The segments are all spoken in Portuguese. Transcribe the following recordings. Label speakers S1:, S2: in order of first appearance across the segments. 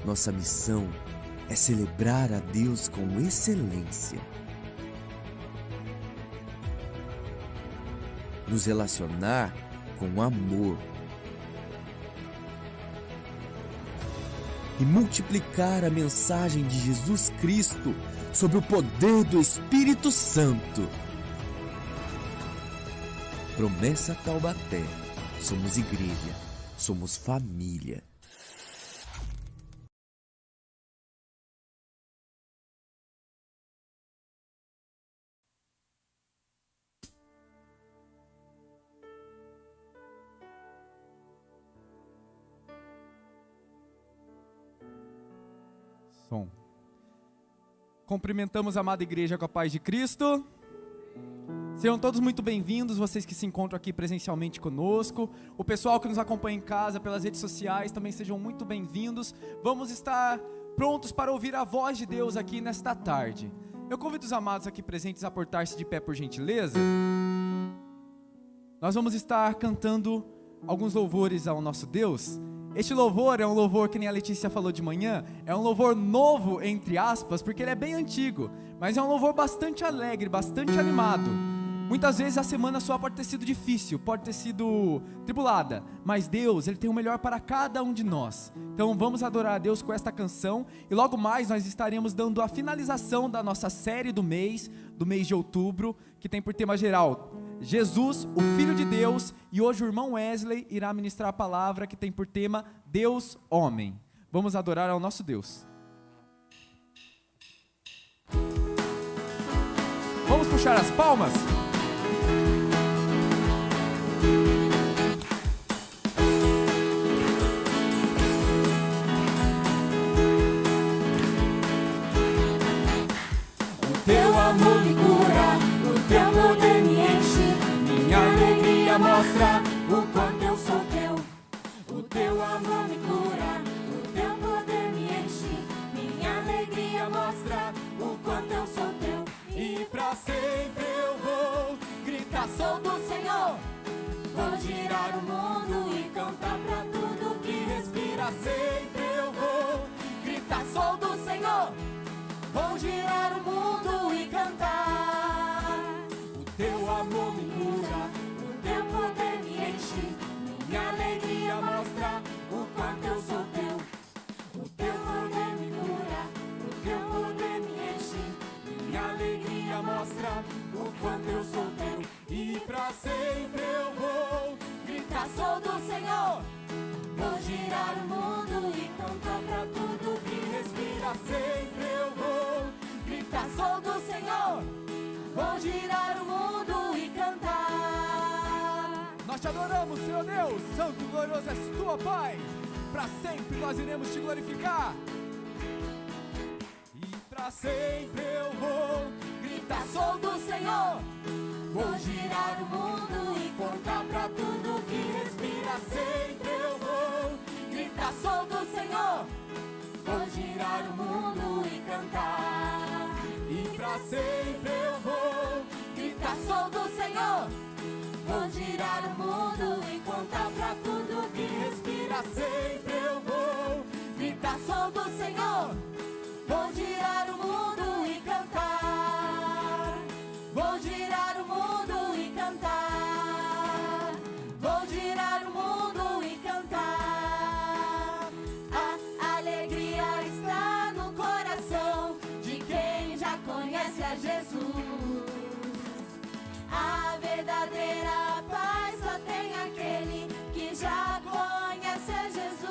S1: Nossa missão é celebrar a Deus com excelência. Nos relacionar com amor. E multiplicar a mensagem de Jesus Cristo sob o poder do Espírito Santo. Promessa Taubaté. Somos igreja. Somos família.
S2: Som. Cumprimentamos a amada igreja com a paz de Cristo. Sejam todos muito bem-vindos, vocês que se encontram aqui presencialmente conosco. O pessoal que nos acompanha em casa, pelas redes sociais, também sejam muito bem-vindos. Vamos estar prontos para ouvir a voz de Deus aqui nesta tarde. Eu convido os amados aqui presentes a portar-se de pé, por gentileza. Nós vamos estar cantando alguns louvores ao nosso Deus. Este louvor é um louvor que nem a Letícia falou de manhã, é um louvor novo, entre aspas, porque ele é bem antigo, mas é um louvor bastante alegre, bastante animado. Muitas vezes a semana só pode ter sido difícil, pode ter sido tribulada, mas Deus, Ele tem o melhor para cada um de nós. Então vamos adorar a Deus com esta canção, e logo mais nós estaremos dando a finalização da nossa série do mês de outubro, que tem por tema geral Jesus, o Filho de Deus, e hoje o irmão Wesley irá ministrar a palavra que tem por tema Deus Homem. Vamos adorar ao nosso Deus. Vamos puxar as palmas?
S3: O teu amor me cura, o teu poder me enche, minha alegria mostra o quanto eu sou teu. O teu amor me cura, o teu poder me enche, minha alegria mostra o quanto eu sou teu. E pra sempre eu vou gritar, sou do Senhor. Vou girar o mundo e cantar pra tudo que respira. Sempre eu vou gritar, sou do Senhor. Vou girar o mundo e cantar. O teu amor me cura, o teu poder me enche, minha alegria mostra o quanto eu sou teu. O teu poder me cura, o teu poder me enche, minha alegria mostra o quanto eu sou teu. E pra sempre eu vou gritar, sou do Senhor. Vou girar o mundo e cantar pra tudo que respira. Sempre eu vou gritar, sou do Senhor. Vou girar o mundo e cantar.
S2: Nós te adoramos, Senhor Deus, santo e glorioso és tu, ó Pai. Para sempre nós iremos te glorificar.
S3: E pra sempre eu vou gritar, sou do Senhor. Vou girar o mundo e contar pra tudo que respira. Sempre eu vou gritar, sou do Senhor. Vou girar o mundo e cantar. E pra sempre eu vou gritar, sou do Senhor. Vou girar o mundo e contar pra tudo que respira. Sempre eu vou gritar, sou do Senhor. Vou girar o mundo e cantar. Vou girar o mundo e cantar. Vou girar o mundo e cantar. A alegria está no coração de quem já conhece a Jesus. A verdadeira paz só tem aquele que já conhece a Jesus.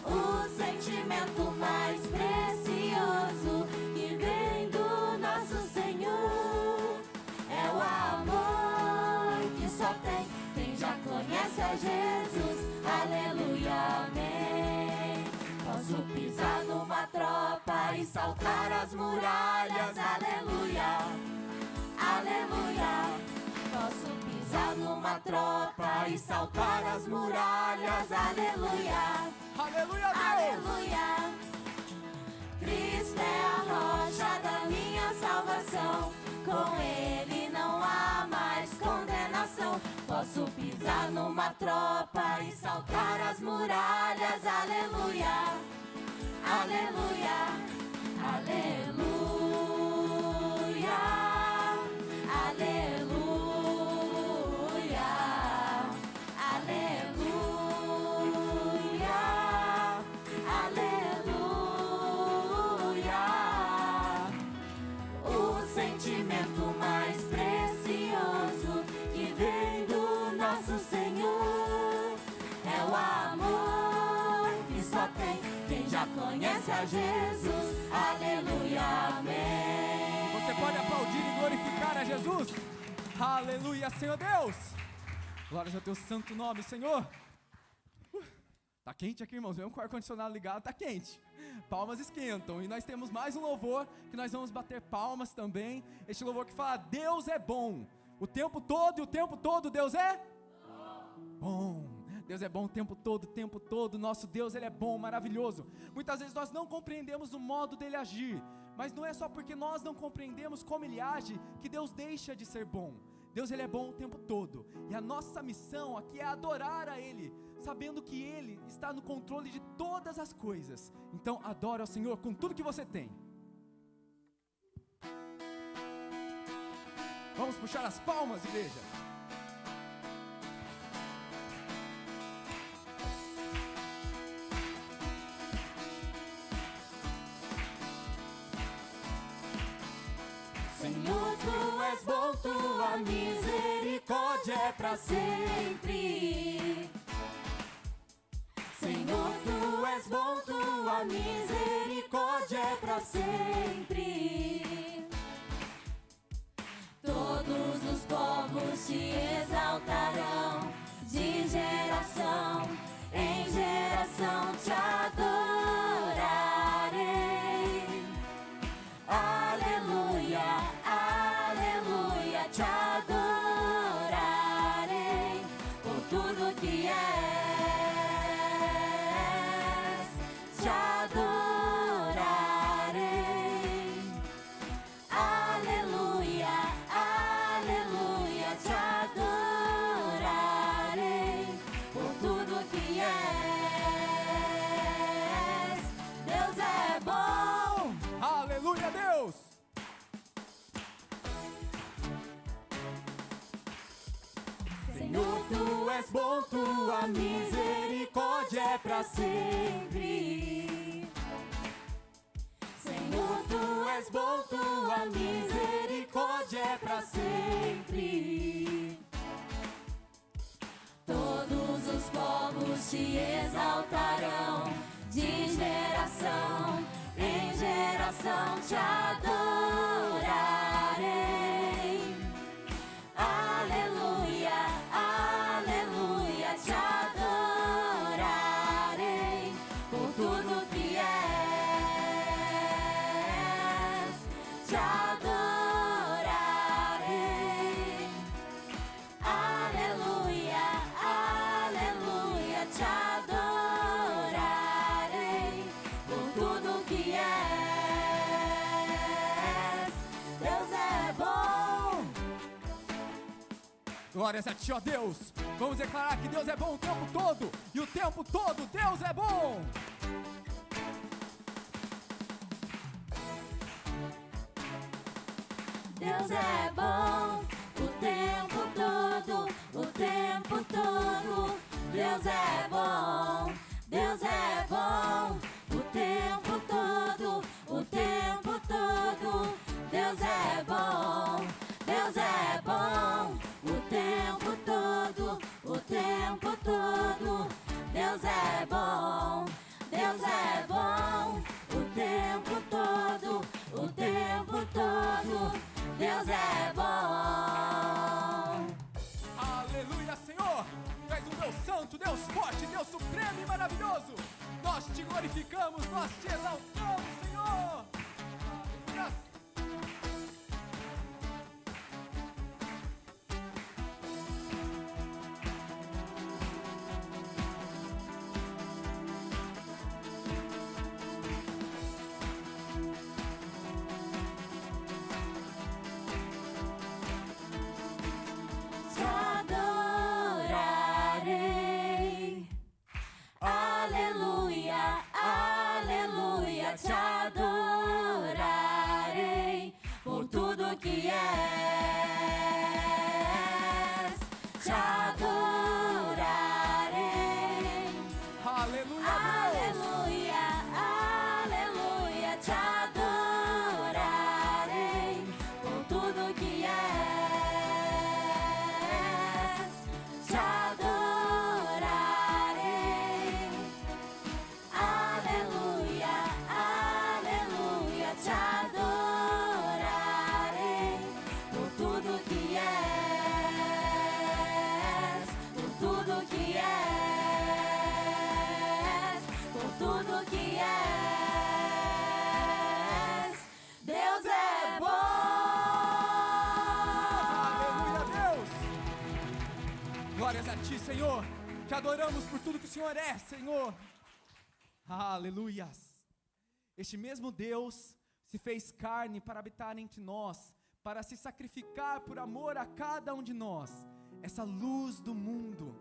S3: O sentimento mais precioso que vem do nosso Senhor é o amor que só tem quem já conhece a Jesus. Aleluia, amém. Posso pisar numa tropa e saltar as muralhas. Aleluia, aleluia. Posso pisar numa tropa e saltar as muralhas. Aleluia,
S2: Aleluia, Deus.
S3: aleluia. Cristo é a rocha da minha salvação. Com Ele não há mais condenação. bênção. Posso pisar numa tropa e saltar as muralhas. Aleluia, aleluia, aleluia, aleluia, aleluia, aleluia. O sentimento mais precioso que vem do nosso Senhor é o amor que só tem quem já conhece a Jesus. Aleluia, amém.
S2: Você pode aplaudir e glorificar a Jesus? Aleluia, Senhor Deus! Glórias ao teu santo nome, Senhor. Tá quente aqui, irmãos, mesmo com o ar-condicionado ligado, tá quente. Palmas esquentam. E nós temos mais um louvor que nós vamos bater palmas também. Este louvor que fala: Deus é bom o tempo todo, e o tempo todo Deus é bom. Deus é bom o tempo todo. Nosso Deus, Ele é bom, maravilhoso. Muitas vezes nós não compreendemos o modo dEle agir, mas não é só porque nós não compreendemos como Ele age que Deus deixa de ser bom. Deus, Ele é bom o tempo todo. E a nossa missão aqui é adorar a Ele, sabendo que Ele está no controle de todas as coisas. Então adora ao Senhor com tudo que você tem. Vamos puxar as palmas, igreja.
S3: Senhor, tu és bom, tua misericórdia é pra sempre. Senhor, tu és bom, tua misericórdia é pra sempre. Todos os povos te exaltarão, de geração em geração te adorarei. Aleluia, aleluia, te adorarei por tudo que és, te adorarei. Aleluia, aleluia, te adorarei por tudo que és. Deus é bom.
S2: Aleluia, Deus!
S3: Senhor, tu és bom, tua misericórdia é pra sempre. Senhor, tu és bom, tua misericórdia é pra sempre. Todos os povos te exaltarão, de geração em geração te adorarei. Aleluia, aleluia, te adorarei por tudo que és, te adorarei. Aleluia, aleluia, te adorarei por tudo que és. Deus é bom.
S2: Glórias a ti, ó Deus! Vamos declarar que Deus é bom o tempo todo, e o tempo todo Deus é bom!
S3: Deus é bom o tempo todo, o tempo todo. Deus é bom, Deus é bom o tempo todo, o tempo todo. Deus é bom, Deus é bom o tempo todo, o tempo todo. Deus é bom, Deus é bom o tempo todo, o tempo todo. Deus é bom.
S2: Aleluia, Senhor! Tu és um Deus santo, Deus forte, Deus supremo e maravilhoso! Nós te glorificamos, nós te exaltamos, Senhor! Aleluia!
S3: Te adorarei. que és, por tudo que és. Deus é bom.
S2: Aleluia, Deus! Glórias a Ti, Senhor. Te adoramos por tudo que o Senhor é, Senhor. Aleluias. Este mesmo Deus se fez carne para habitar entre nós, para se sacrificar por amor a cada um de nós. Essa luz do mundo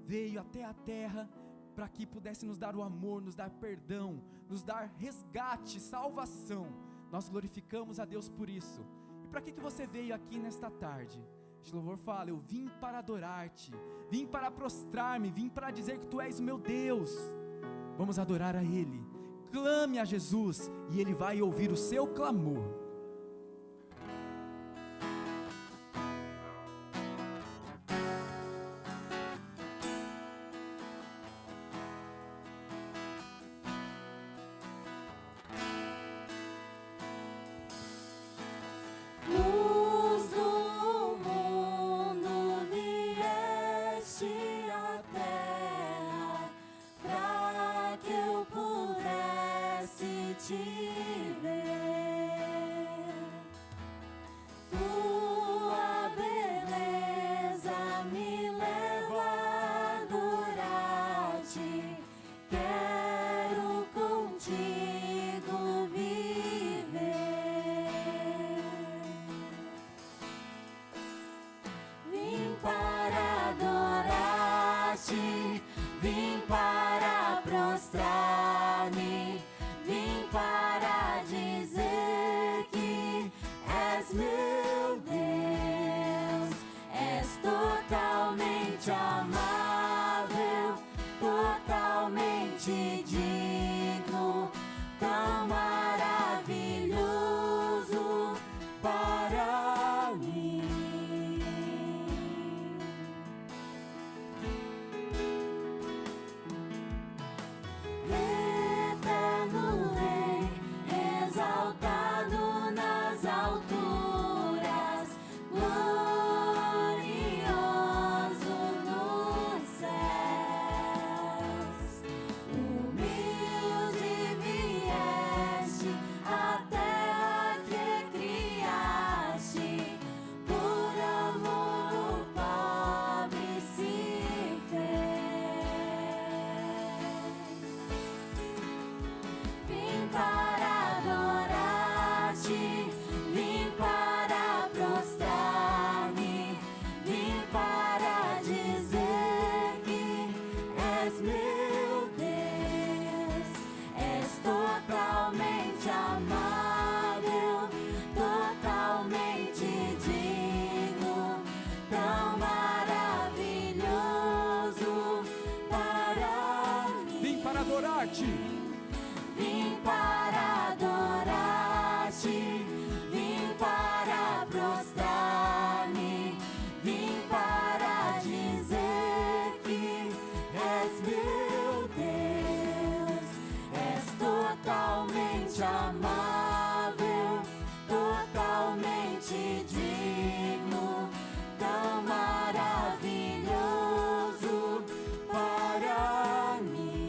S2: veio até a terra para que pudesse nos dar o amor, nos dar perdão, nos dar resgate, salvação. Nós glorificamos a Deus por isso. E para que você veio aqui nesta tarde? Este louvor fala: eu vim para adorar-te, vim para prostrar-me, vim para dizer que tu és o meu Deus. Vamos adorar a Ele. Clame a Jesus e Ele vai ouvir o seu clamor.
S3: Luz do mundo, vieste à terra pra que eu pudesse te ver. Tua beleza me leva a adorar-te. Quero contigo viver. Vim para adorar-te, vim para prostrar-me, vim para dizer que és meu Deus, és totalmente amável, totalmente digno, tão maravilhoso para mim. Eterno Rei, exaltado nas alturas, glorioso nos céus. Humilde vieste à terra que criaste, por amor o pobre se fez. Vim para adorar-te, vim para prostrar-me, vim para dizer que és meu Deus, és totalmente amável, totalmente digno, tão maravilhoso para mim.
S2: Vim para adorar-te.
S3: Vim para adorar-te, vim para prostrar-me, vim para dizer que és meu Deus, és totalmente amável, totalmente digno, tão maravilhoso para mim.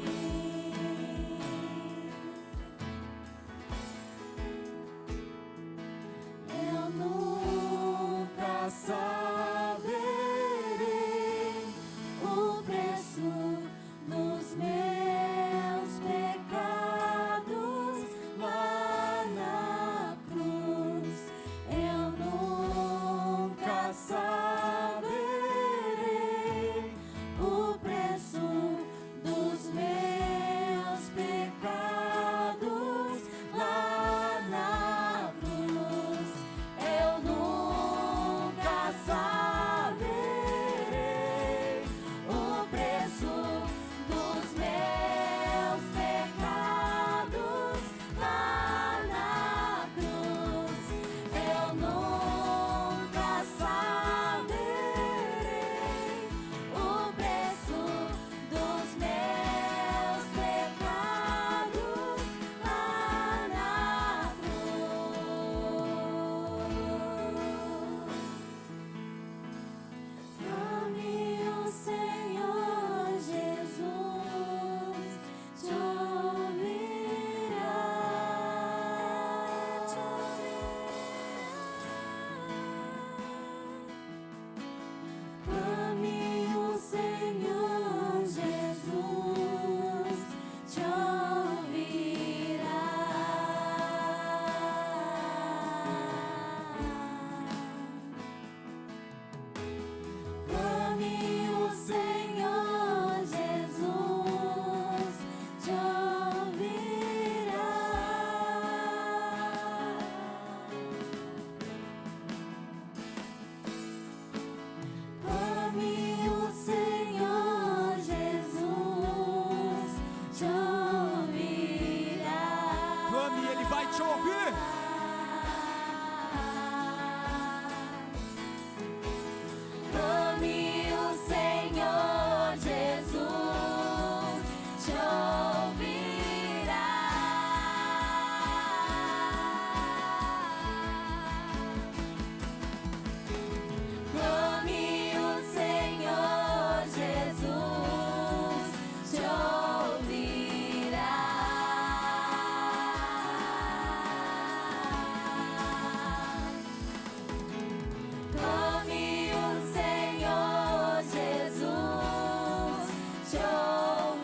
S2: te ouvir.
S3: Clame o Senhor Jesus, te ouvirá. Clame o Senhor Jesus, te ouvirá. Clame o Senhor Jesus, te ouvirá.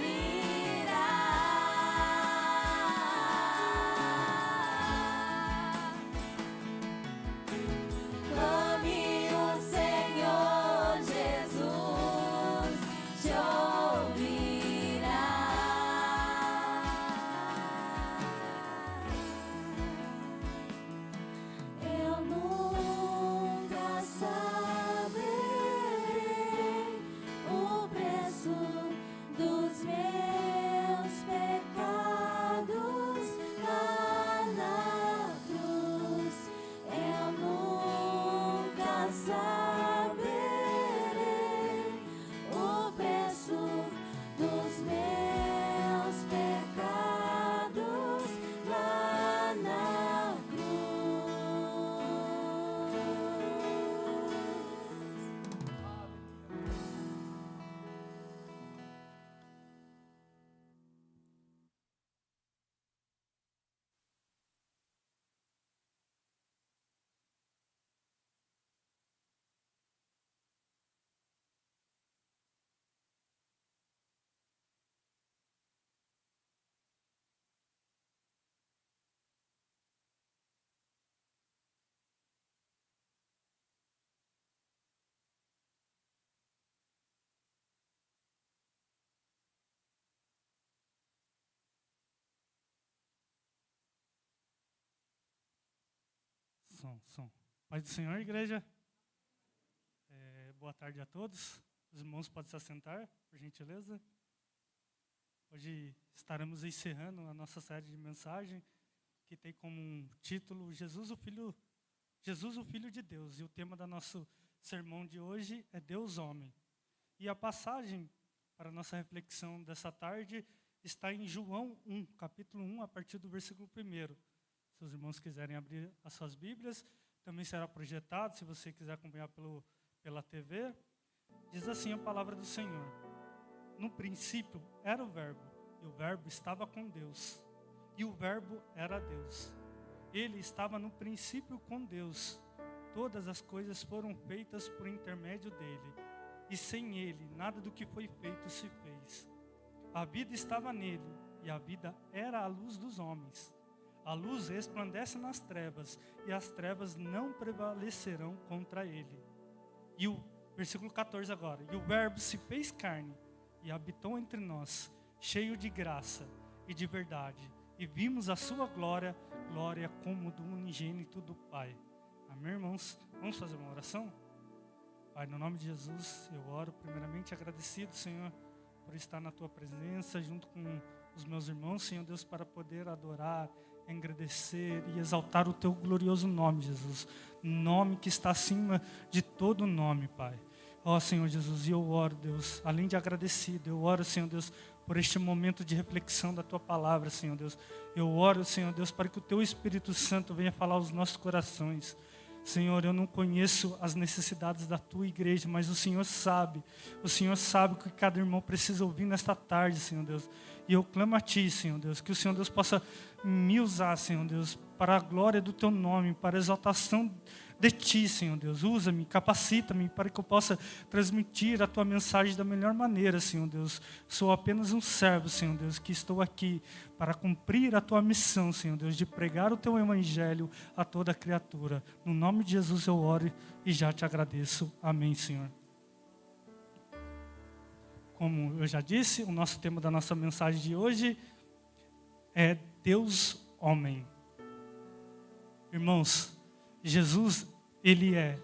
S3: Clame o Senhor Jesus, te ouvirá. Eu nunca saberei o preço dos meus pecados lá na cruz. Eu nunca saberei o preço dos meus pecados lá na cruz.
S4: Som. Paz do Senhor, igreja. Boa tarde a todos. Os irmãos podem se assentar, por gentileza. Hoje estaremos encerrando a nossa série de mensagem, que tem como título Jesus, o Filho de Deus. E o tema do nosso sermão de hoje é Deus homem. E a passagem para a nossa reflexão dessa tarde está em João 1, capítulo 1, a partir do versículo 1. Se os irmãos quiserem abrir as suas Bíblias, também será projetado, se você quiser acompanhar pela TV. Diz assim a palavra do Senhor: no princípio era o Verbo, e o Verbo estava com Deus, e o Verbo era Deus. Ele estava no princípio com Deus. Todas as coisas foram feitas por intermédio dele, e sem ele nada do que foi feito se fez. A vida estava nele, e a vida era a luz dos homens. A luz resplandece nas trevas, e as trevas não prevalecerão contra ele. E o versículo 14 agora: e o Verbo se fez carne, e habitou entre nós, cheio de graça e de verdade. E vimos a sua glória, glória como do unigênito do Pai. Amém, irmãos? Vamos fazer uma oração? Pai, no nome de Jesus, eu oro primeiramente agradecido, Senhor, por estar na Tua presença, junto com os meus irmãos, Senhor Deus, para poder adorar, engrandecer e exaltar o Teu glorioso nome, Jesus. Nome que está acima de todo nome, Pai. Ó Senhor Jesus, e eu oro, Deus, além de agradecido, eu oro, Senhor Deus, por este momento de reflexão da Tua palavra, Senhor Deus. Eu oro, Senhor Deus, para que o Teu Espírito Santo venha falar aos nossos corações. Senhor, eu não conheço as necessidades da Tua igreja, mas o Senhor sabe o que cada irmão precisa ouvir nesta tarde, Senhor Deus. E eu clamo a Ti, Senhor Deus, que o Senhor Deus possa me usar, Senhor Deus, para a glória do Teu nome, para a exaltação de Ti, Senhor Deus. Usa-me, capacita-me para que eu possa transmitir a Tua mensagem da melhor maneira, Senhor Deus. Sou apenas um servo, Senhor Deus, que estou aqui para cumprir a Tua missão, Senhor Deus, de pregar o Teu evangelho a toda criatura. No nome de Jesus eu oro e já Te agradeço. Amém, Senhor. Como eu já disse, o nosso tema da nossa mensagem de hoje é Deus homem. Irmãos, Jesus, Ele é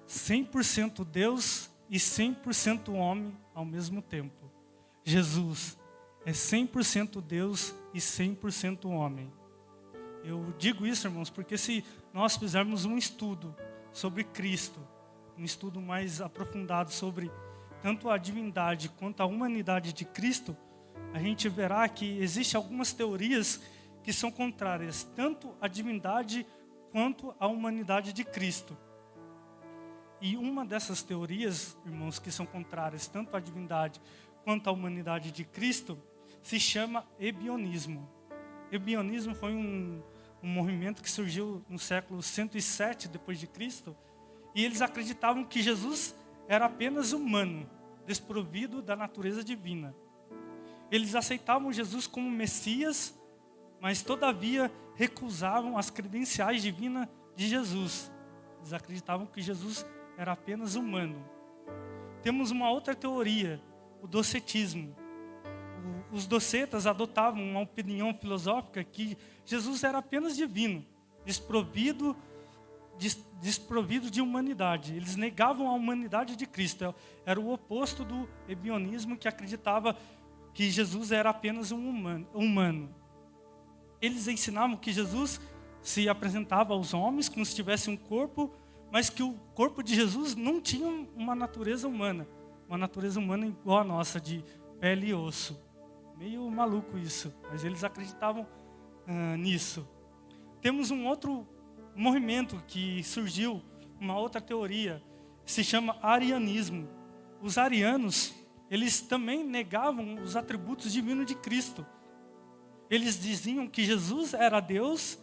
S4: 100% Deus e 100% homem ao mesmo tempo. Jesus é 100% Deus e 100% homem. Eu digo isso, irmãos, porque se nós fizermos um estudo sobre Cristo, um estudo mais aprofundado sobre tanto a divindade quanto a humanidade de Cristo, a gente verá que existem algumas teorias que são contrárias, tanto à divindade quanto à humanidade de Cristo. E uma dessas teorias, irmãos, que são contrárias tanto à divindade quanto à humanidade de Cristo, se chama ebionismo. Ebionismo foi um movimento que surgiu no século 107 depois de Cristo, e eles acreditavam que Jesus era apenas humano, desprovido da natureza divina. Eles aceitavam Jesus como Messias, mas todavia recusavam as credenciais divinas de Jesus. Eles acreditavam que Jesus era apenas humano. Temos uma outra teoria, o docetismo. Os docetas adotavam uma opinião filosófica que Jesus era apenas divino, desprovido de humanidade. Eles negavam a humanidade de Cristo. Era o oposto do ebionismo, que acreditava que Jesus era apenas um humano. Eles ensinavam que Jesus se apresentava aos homens como se tivesse um corpo, mas que o corpo de Jesus não tinha uma natureza humana igual a nossa, de pele e osso. Meio maluco isso, mas eles acreditavam nisso. Temos um outro movimento que surgiu, uma outra teoria, se chama arianismo. Os arianos, eles também negavam os atributos divinos de Cristo. Eles diziam que Jesus era Deus,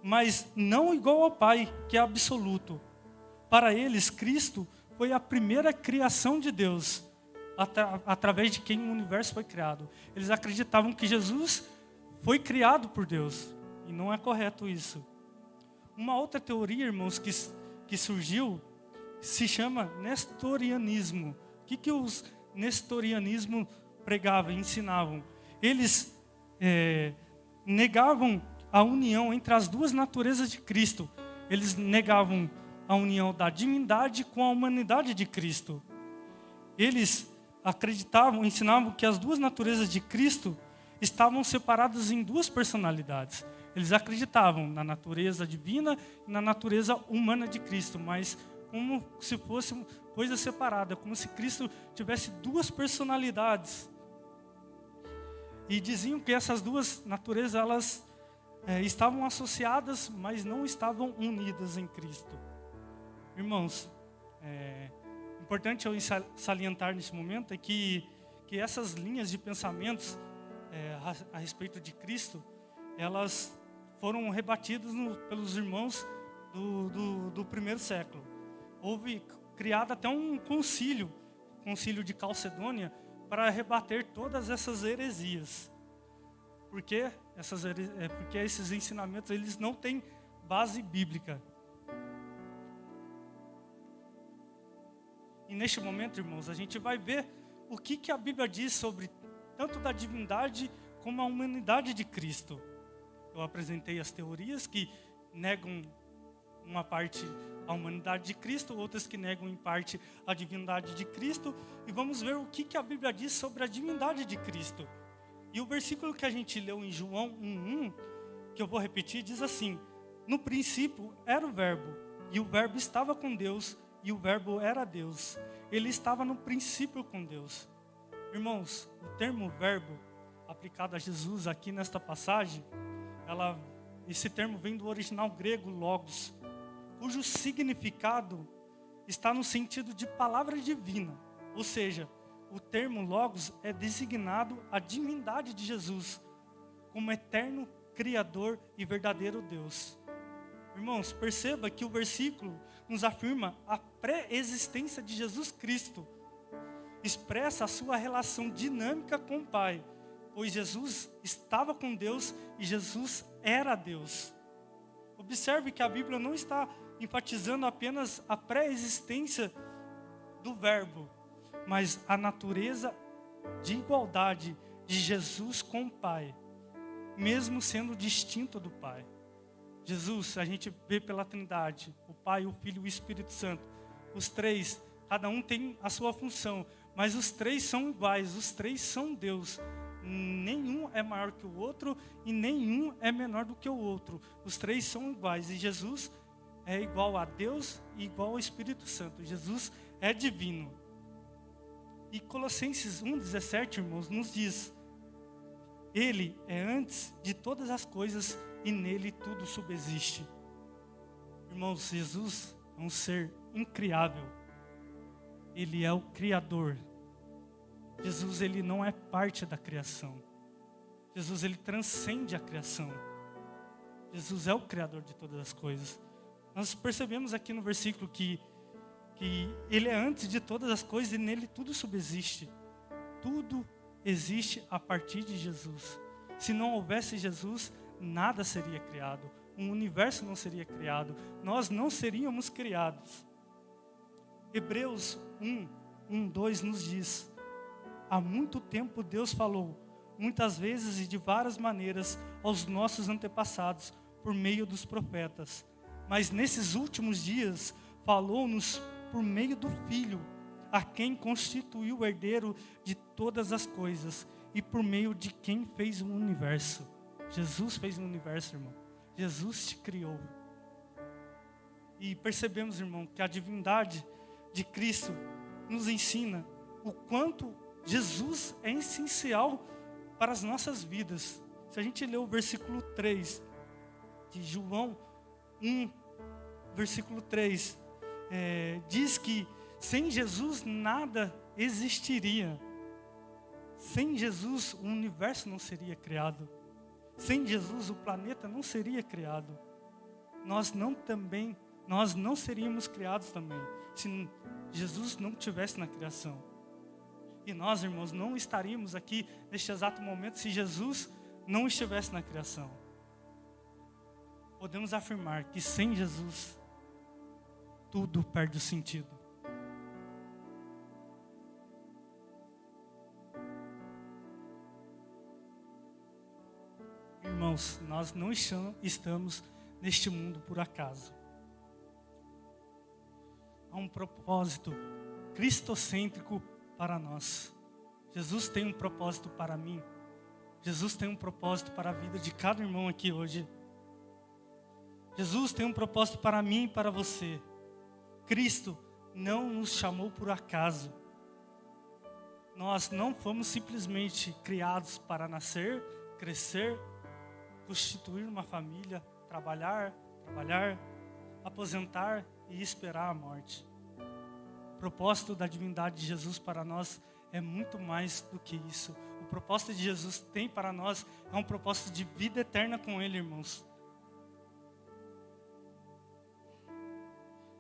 S4: mas não igual ao Pai, que é absoluto. Para eles, Cristo foi a primeira criação de Deus, através de quem o universo foi criado. Eles acreditavam que Jesus foi criado por Deus, e não é correto isso. Uma outra teoria, irmãos, que surgiu, se chama nestorianismo. O que os nestorianismo pregavam, ensinavam? Eles negavam a união entre as duas naturezas de Cristo. Eles negavam a união da divindade com a humanidade de Cristo. Eles acreditavam, ensinavam que as duas naturezas de Cristo estavam separadas em duas personalidades. Eles acreditavam na natureza divina e na natureza humana de Cristo, mas como se fosse coisa separada, como se Cristo tivesse duas personalidades. E diziam que essas duas naturezas, elas estavam associadas, mas não estavam unidas em Cristo. Irmãos, importante eu salientar nesse momento é que essas linhas de pensamentos a respeito de Cristo, elas foram rebatidas pelos irmãos do primeiro século. Houve criado até um concílio de Calcedônia, para rebater todas essas heresias. Porque esses ensinamentos, eles não têm base bíblica. E neste momento, irmãos, a gente vai ver o que a Bíblia diz sobre tanto da divindade como a humanidade de Cristo. Eu apresentei as teorias que negam uma parte a humanidade de Cristo, outras que negam em parte a divindade de Cristo, e vamos ver o que a Bíblia diz sobre a divindade de Cristo. E o versículo que a gente leu em João 1:1, que eu vou repetir, diz assim: no princípio era o Verbo, e o Verbo estava com Deus, e o Verbo era Deus. Ele estava no princípio com Deus. Irmãos, o termo verbo aplicado a Jesus aqui nesta passagem, esse termo vem do original grego logos, cujo significado está no sentido de palavra divina. Ou seja, o termo logos é designado à divindade de Jesus, como eterno Criador e verdadeiro Deus. Irmãos, perceba que o versículo nos afirma a pré-existência de Jesus Cristo. Expressa a sua relação dinâmica com o Pai, pois Jesus estava com Deus e Jesus era Deus. Observe que a Bíblia não está enfatizando apenas a pré-existência do Verbo, mas a natureza de igualdade de Jesus com o Pai, mesmo sendo distinto do Pai. Jesus, a gente vê pela Trindade, o Pai, o Filho e o Espírito Santo. Os três, cada um tem a sua função, mas os três são iguais, os três são Deus. nenhum é maior que o outro e nenhum é menor do que o outro. Os três são iguais e Jesus é igual a Deus e igual ao Espírito Santo. Jesus é divino. E Colossenses 1,17, irmãos, nos diz: Ele é antes de todas as coisas e nele tudo subsiste. Irmãos, Jesus é um ser incriável. Ele é o Criador. Jesus, ele não é parte da criação. Jesus, ele transcende a criação. Jesus é o Criador de todas as coisas. Nós percebemos aqui no versículo que ele é antes de todas as coisas e nele tudo subsiste. Tudo existe a partir de Jesus. Se não houvesse Jesus, nada seria criado. Um universo não seria criado. Nós não seríamos criados. Hebreus 1:2 nos diz: há muito tempo Deus falou, muitas vezes e de várias maneiras, aos nossos antepassados, por meio dos profetas. Mas nesses últimos dias, falou-nos por meio do Filho, a quem constituiu o herdeiro de todas as coisas, e por meio de quem fez o universo. Jesus fez o universo, irmão. Jesus te criou. E percebemos, irmão, que a divindade de Cristo nos ensina o quanto Jesus é essencial para as nossas vidas. Se a gente ler o versículo 3 de João 1, versículo 3, diz que sem Jesus nada existiria. Sem Jesus o universo não seria criado. Sem Jesus o planeta não seria criado. Nós não seríamos criados também, se Jesus não estivesse na criação. E nós, irmãos, não estaríamos aqui neste exato momento se Jesus não estivesse na criação. Podemos afirmar que sem Jesus tudo perde o sentido. Irmãos, nós não estamos neste mundo por acaso. Há um propósito cristocêntrico para nós. Jesus tem um propósito para mim. Jesus tem um propósito para a vida de cada irmão aqui hoje. Jesus tem um propósito para mim e para você. Cristo não nos chamou por acaso. Nós não fomos simplesmente criados para nascer, crescer, constituir uma família, trabalhar, aposentar e esperar a morte. O propósito da divindade de Jesus para nós é muito mais do que isso. O propósito de Jesus tem para nós é um propósito de vida eterna com Ele, irmãos.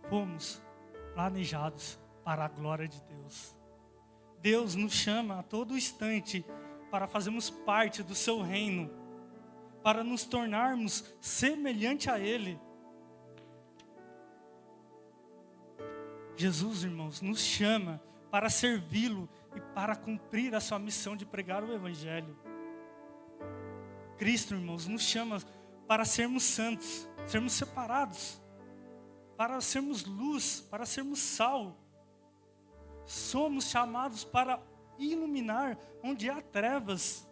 S4: Fomos planejados para a glória de Deus. Deus nos chama a todo instante para fazermos parte do seu reino, para nos tornarmos semelhante a Ele. Jesus, irmãos, nos chama para servi-lo e para cumprir a sua missão de pregar o Evangelho. Cristo, irmãos, nos chama para sermos santos, sermos separados, para sermos luz, para sermos sal. Somos chamados para iluminar onde há trevas.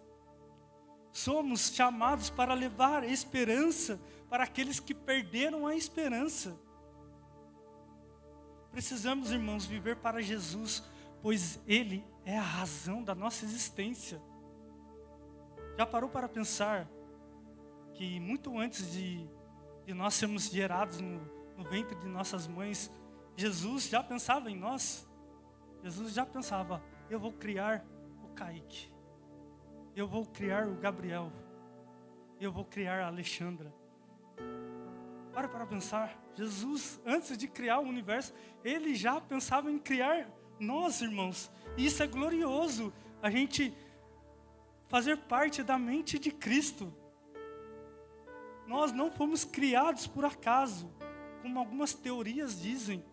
S4: Somos chamados para levar esperança para aqueles que perderam a esperança. Precisamos, irmãos, viver para Jesus, pois Ele é a razão da nossa existência. Já parou para pensar que muito antes de nós sermos gerados no ventre de nossas mães, Jesus já pensava em nós? Jesus já pensava: eu vou criar o Kaique, eu vou criar o Gabriel, eu vou criar a Alexandra. Para pensar, Jesus, antes de criar o universo, Ele já pensava em criar nós, irmãos. E isso é glorioso, a gente fazer parte da mente de Cristo. Nós não fomos criados por acaso, como algumas teorias dizem.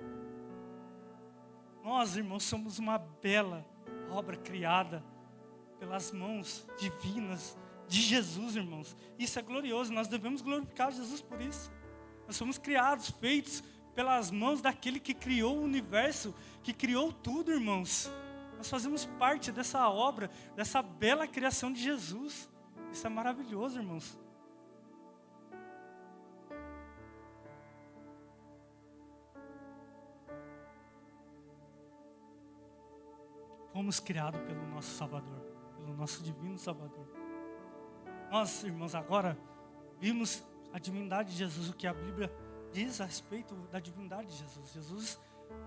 S4: Nós, irmãos, somos uma bela obra criada pelas mãos divinas de Jesus, irmãos. Isso é glorioso, nós devemos glorificar Jesus por isso. Nós somos criados, feitos pelas mãos daquele que criou o universo, que criou tudo, irmãos. Nós fazemos parte dessa obra, dessa bela criação de Jesus. Isso é maravilhoso, irmãos. Fomos criados pelo nosso Salvador, pelo nosso divino Salvador. Nós, irmãos, agora vimos a divindade de Jesus, o que a Bíblia diz a respeito da divindade de Jesus. Jesus,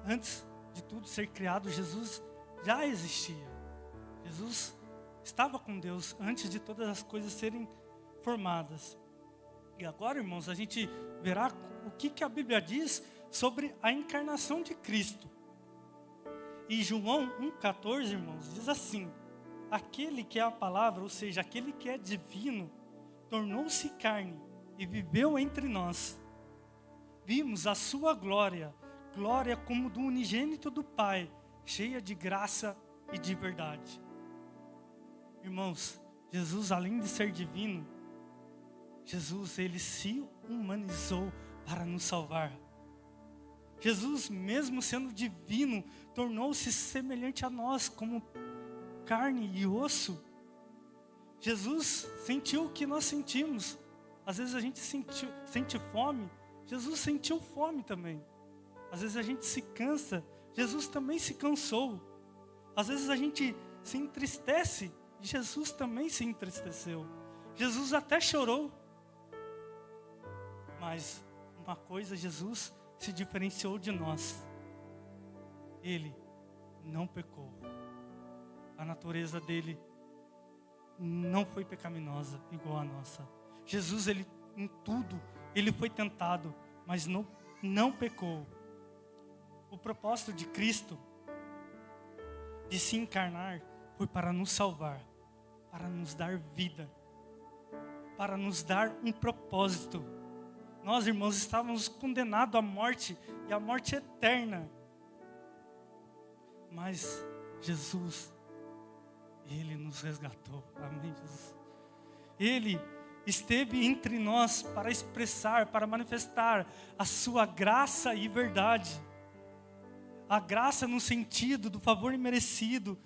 S4: antes de tudo ser criado, Jesus já existia. Jesus estava com Deus antes de todas as coisas serem formadas. E agora, irmãos, a gente verá o que a Bíblia diz sobre a encarnação de Cristo. E João 1,14, irmãos, diz assim: aquele que é a palavra, ou seja, aquele que é divino, tornou-se carne e viveu entre nós. Vimos a sua glória, glória como do unigênito do Pai, cheia de graça e de verdade. Irmãos, Jesus, além de ser divino, Jesus, ele se humanizou para nos salvar. Jesus, mesmo sendo divino, tornou-se semelhante a nós, como carne e osso. Jesus sentiu o que nós sentimos. Às vezes a gente sente fome, Jesus sentiu fome também. Às vezes a gente se cansa, Jesus também se cansou. Às vezes a gente se entristece, Jesus também se entristeceu. Jesus até chorou. Mas uma coisa, Jesus se diferenciou de nós. Ele não pecou. A natureza dele não foi pecaminosa igual a nossa. Jesus, ele em tudo, ele foi tentado, mas não pecou. O propósito de Cristo de se encarnar foi para nos salvar, para nos dar vida, para nos dar um propósito. Nós, irmãos, estávamos condenados à morte, e à morte eterna. Mas Jesus, ele nos resgatou. Amém, Jesus? Ele esteve entre nós para expressar, para manifestar a sua graça e verdade. A graça no sentido do favor imerecido,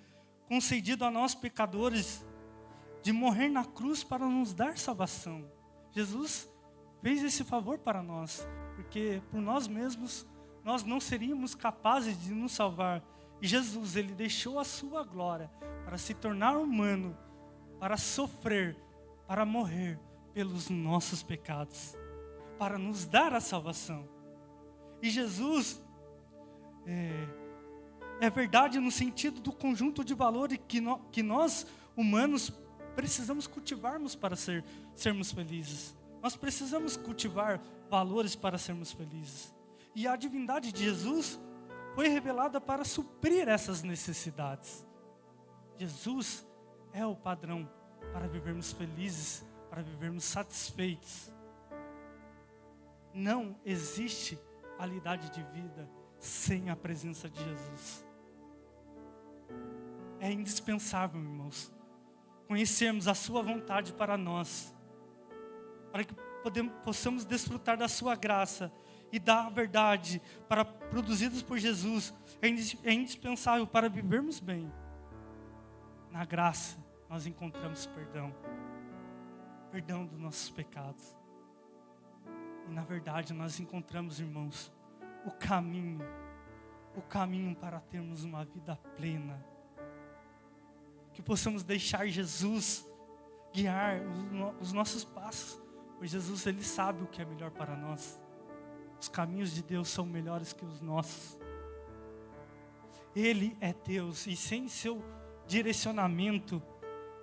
S4: concedido a nós pecadores, de morrer na cruz para nos dar salvação. Jesus fez esse favor para nós, porque por nós mesmos, nós não seríamos capazes de nos salvar. E Jesus, ele deixou a sua glória para se tornar humano, para sofrer, para morrer pelos nossos pecados, para nos dar a salvação. E Jesus é verdade no sentido do conjunto de valores que nós, humanos, precisamos cultivarmos para sermos felizes. Nós precisamos cultivar valores para sermos felizes. E a divindade de Jesus foi revelada para suprir essas necessidades. Jesus é o padrão para vivermos felizes, para vivermos satisfeitos. Não existe qualidade de vida sem a presença de Jesus. É indispensável, irmãos, conhecermos a sua vontade para nós, para que possamos desfrutar da sua graça e da verdade produzidas por Jesus. É indispensável para vivermos bem. Na graça nós encontramos perdão dos nossos pecados. E na verdade nós encontramos, irmãos, o caminho para termos uma vida plena. Que possamos deixar Jesus guiar os nossos passos, pois Jesus, ele sabe o que é melhor para nós. Os caminhos de Deus são melhores que os nossos. Ele é Deus, e sem seu direcionamento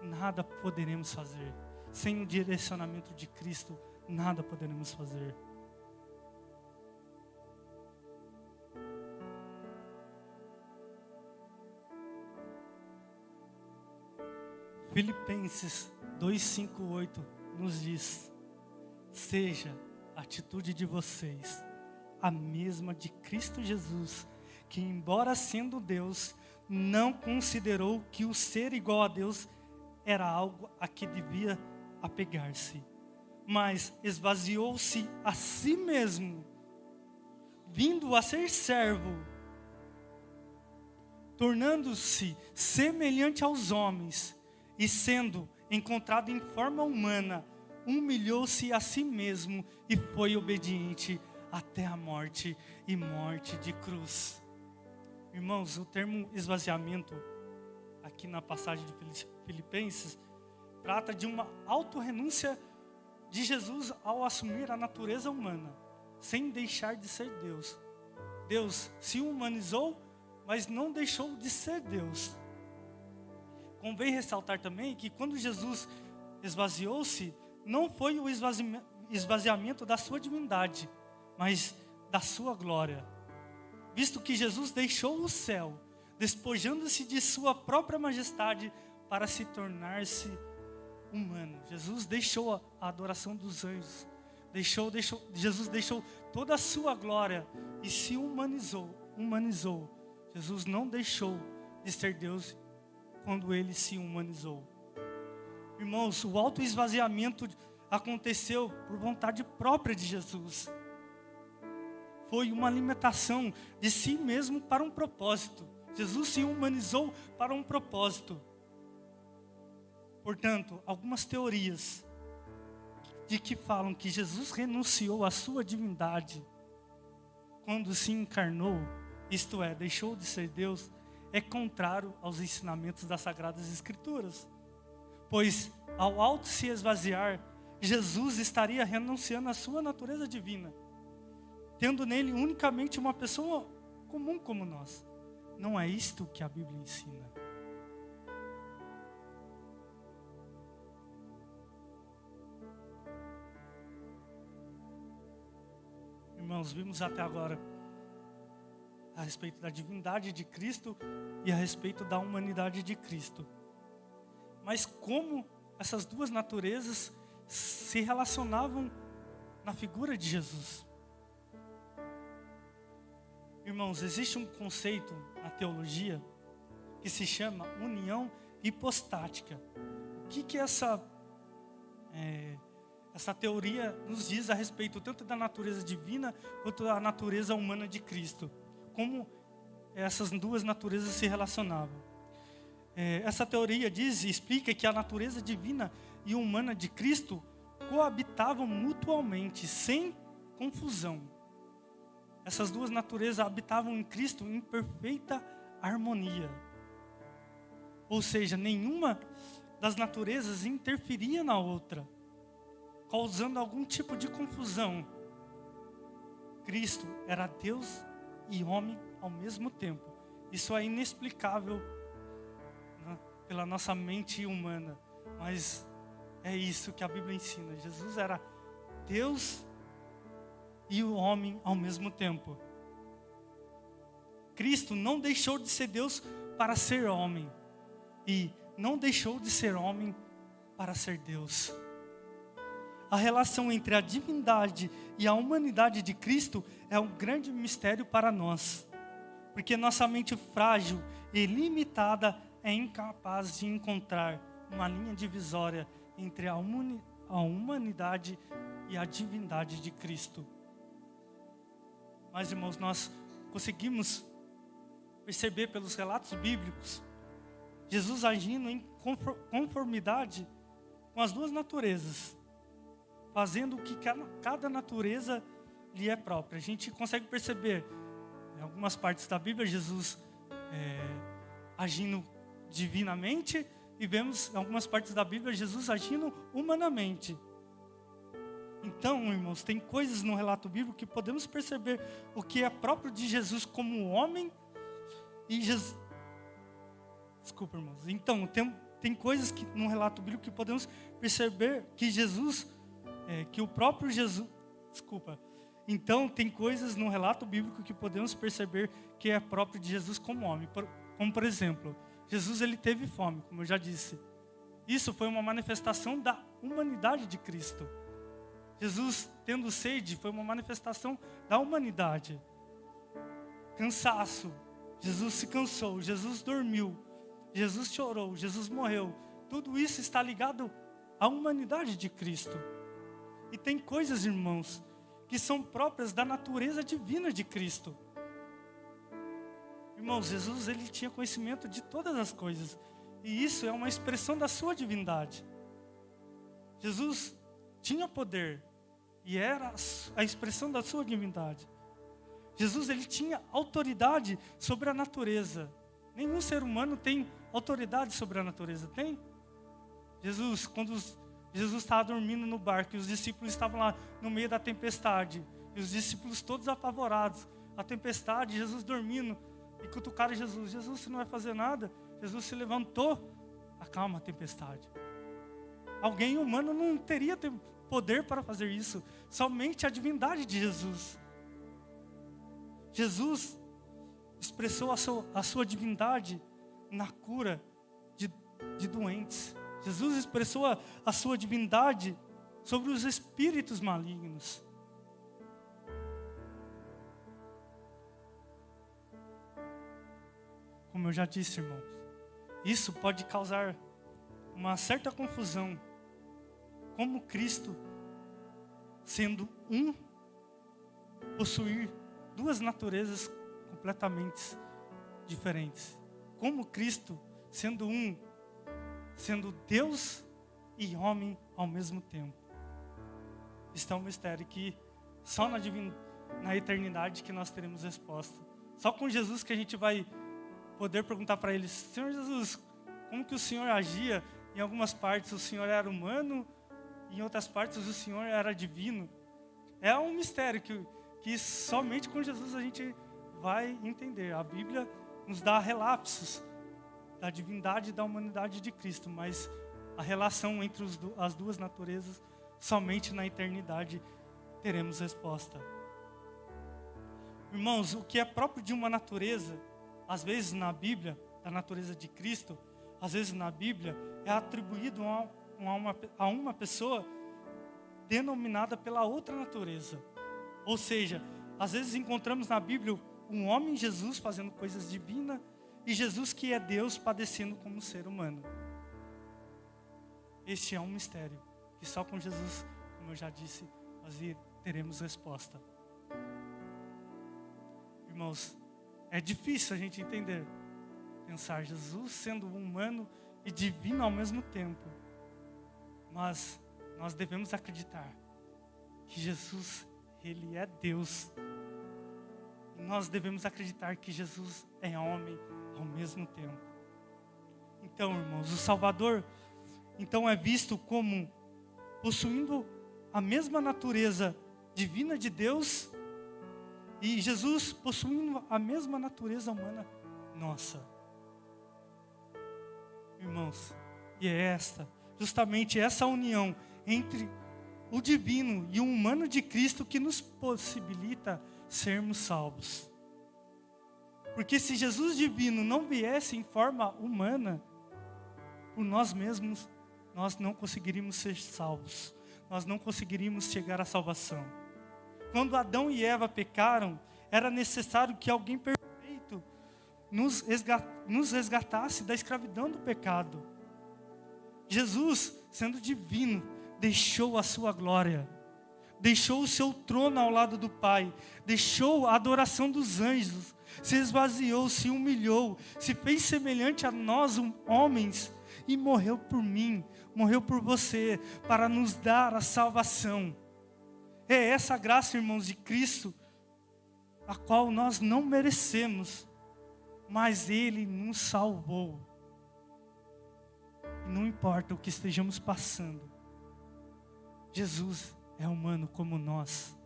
S4: nada poderemos fazer. Sem o direcionamento de Cristo, nada poderemos fazer. Filipenses 2:5-8 nos diz: seja a atitude de vocês a mesma de Cristo Jesus, que embora sendo Deus, não considerou que o ser igual a Deus era algo a que devia apegar-se, mas esvaziou-se a si mesmo, vindo a ser servo, tornando-se semelhante aos homens e sendo encontrado em forma humana, humilhou-se a si mesmo e foi obediente até a morte e morte de cruz. Irmãos, o termo esvaziamento, aqui na passagem de Filipenses, trata de uma autorrenúncia de Jesus ao assumir a natureza humana, sem deixar de ser Deus. Deus se humanizou, mas não deixou de ser Deus. Convém ressaltar também que quando Jesus esvaziou-se, não foi o esvaziamento da sua divindade, mas da sua glória. Visto que Jesus deixou o céu, despojando-se de sua própria majestade para se tornar-se humano. Jesus deixou a adoração dos anjos, Jesus deixou toda a sua glória e se humanizou. Jesus não deixou de ser Deus quando ele se humanizou. Irmãos, o autoesvaziamento aconteceu por vontade própria de Jesus. Foi uma limitação de si mesmo para um propósito. Jesus se humanizou para um propósito. Portanto, algumas teorias de que falam que Jesus renunciou à sua divindade quando se encarnou, isto é, deixou de ser Deus, é contrário aos ensinamentos das Sagradas Escrituras. Pois, ao auto se esvaziar, Jesus estaria renunciando à sua natureza divina, tendo nele unicamente uma pessoa comum como nós. Não é isto que a Bíblia ensina. Irmãos, vimos até agora a respeito da divindade de Cristo e a respeito da humanidade de Cristo. Mas como essas duas naturezas se relacionavam na figura de Jesus? Irmãos, existe um conceito na teologia que se chama união hipostática. O que essa teoria nos diz a respeito tanto da natureza divina quanto da natureza humana de Cristo? Como essas duas naturezas se relacionavam? Essa teoria explica que a natureza divina e humana de Cristo coabitavam mutuamente, sem confusão. Essas duas naturezas habitavam em Cristo em perfeita harmonia. Ou seja, nenhuma das naturezas interferia na outra, causando algum tipo de confusão. Cristo era Deus e homem ao mesmo tempo. Isso é inexplicável, né, pela nossa mente humana, mas é isso que a Bíblia ensina. Jesus era Deus e o homem ao mesmo tempo. Cristo não deixou de ser Deus para ser homem, e não deixou de ser homem para ser Deus. A relação entre a divindade e a humanidade de Cristo é um grande mistério para nós, porque nossa mente frágil e limitada é incapaz de encontrar uma linha divisória entre a humanidade e a divindade de Cristo. Mas, irmãos, nós conseguimos perceber pelos relatos bíblicos Jesus agindo em conformidade com as duas naturezas, fazendo o que cada natureza lhe é própria. A gente consegue perceber em algumas partes da Bíblia Jesus agindo divinamente, e vemos em algumas partes da Bíblia Jesus agindo humanamente. Então, irmãos, tem coisas no relato bíblico que podemos perceber o que é próprio de Jesus como homem e Jesus. Desculpa, irmãos. Então, tem coisas que no relato bíblico que podemos perceber que Jesus, que o próprio Jesus. Desculpa. Então, tem coisas no relato bíblico que podemos perceber que é próprio de Jesus como homem. Como, por exemplo, Jesus ele teve fome, como eu já disse. Isso foi uma manifestação da humanidade de Cristo. Jesus tendo sede foi uma manifestação da humanidade. Cansaço. Jesus se cansou, Jesus dormiu, Jesus chorou, Jesus morreu. Tudo isso está ligado à humanidade de Cristo. E tem coisas, irmãos, que são próprias da natureza divina de Cristo. Irmãos, Jesus, ele tinha conhecimento de todas as coisas. E isso é uma expressão da sua divindade. Jesus tinha poder e era a expressão da sua divindade. Jesus, ele tinha autoridade sobre a natureza. Nenhum ser humano tem autoridade sobre a natureza, tem? Jesus, quando Jesus estava dormindo no barco e os discípulos estavam lá no meio da tempestade, e os discípulos todos apavorados, a tempestade, Jesus dormindo, e cutucaram Jesus. Jesus, você não vai fazer nada? Jesus se levantou, acalma a tempestade. Alguém humano não teria poder para fazer isso, somente a divindade de Jesus. Jesus expressou a sua divindade na cura de doentes. Jesus expressou a sua divindade sobre os espíritos malignos. Como eu já disse, irmãos, isso pode causar uma certa confusão. Como Cristo, sendo um, possuir duas naturezas completamente diferentes. Como Cristo, sendo um, sendo Deus e homem ao mesmo tempo. Isso é um mistério que só na eternidade que nós teremos resposta. Só com Jesus que a gente vai poder perguntar para ele: Senhor Jesus, como que o Senhor agia? Em algumas partes o Senhor era humano, em outras partes o Senhor era divino. É um mistério que somente com Jesus a gente vai entender. A Bíblia nos dá relapsos da divindade e da humanidade de Cristo, mas a relação entre as duas naturezas, somente na eternidade teremos resposta. Irmãos, o que é próprio de uma natureza, às vezes na Bíblia, da natureza de Cristo, às vezes na Bíblia, é atribuído a uma pessoa denominada pela outra natureza. Ou seja, às vezes encontramos na Bíblia um homem, Jesus, fazendo coisas divinas, e Jesus, que é Deus, padecendo como ser humano. Este é um mistério que só com Jesus, como eu já disse, nós teremos resposta. Irmãos, é difícil a gente entender, pensar Jesus sendo humano e divino ao mesmo tempo. Mas nós devemos acreditar que Jesus, Ele é Deus. E nós devemos acreditar que Jesus é homem ao mesmo tempo. Então, irmãos, o Salvador, então, é visto como possuindo a mesma natureza divina de Deus, e Jesus possuindo a mesma natureza humana nossa. Irmãos, e é justamente essa união entre o divino e o humano de Cristo que nos possibilita sermos salvos. Porque se Jesus divino não viesse em forma humana, por nós mesmos, nós não conseguiríamos ser salvos. Nós não conseguiríamos chegar à salvação. Quando Adão e Eva pecaram, era necessário que alguém perfeito nos resgatasse da escravidão do pecado. Jesus, sendo divino, deixou a sua glória, deixou o seu trono ao lado do Pai, deixou a adoração dos anjos, se esvaziou, se humilhou, se fez semelhante a nós, homens, e morreu por mim, morreu por você, para nos dar a salvação. É essa graça, irmãos, de Cristo, a qual nós não merecemos, mas Ele nos salvou. E não importa o que estejamos passando, Jesus é humano como nós,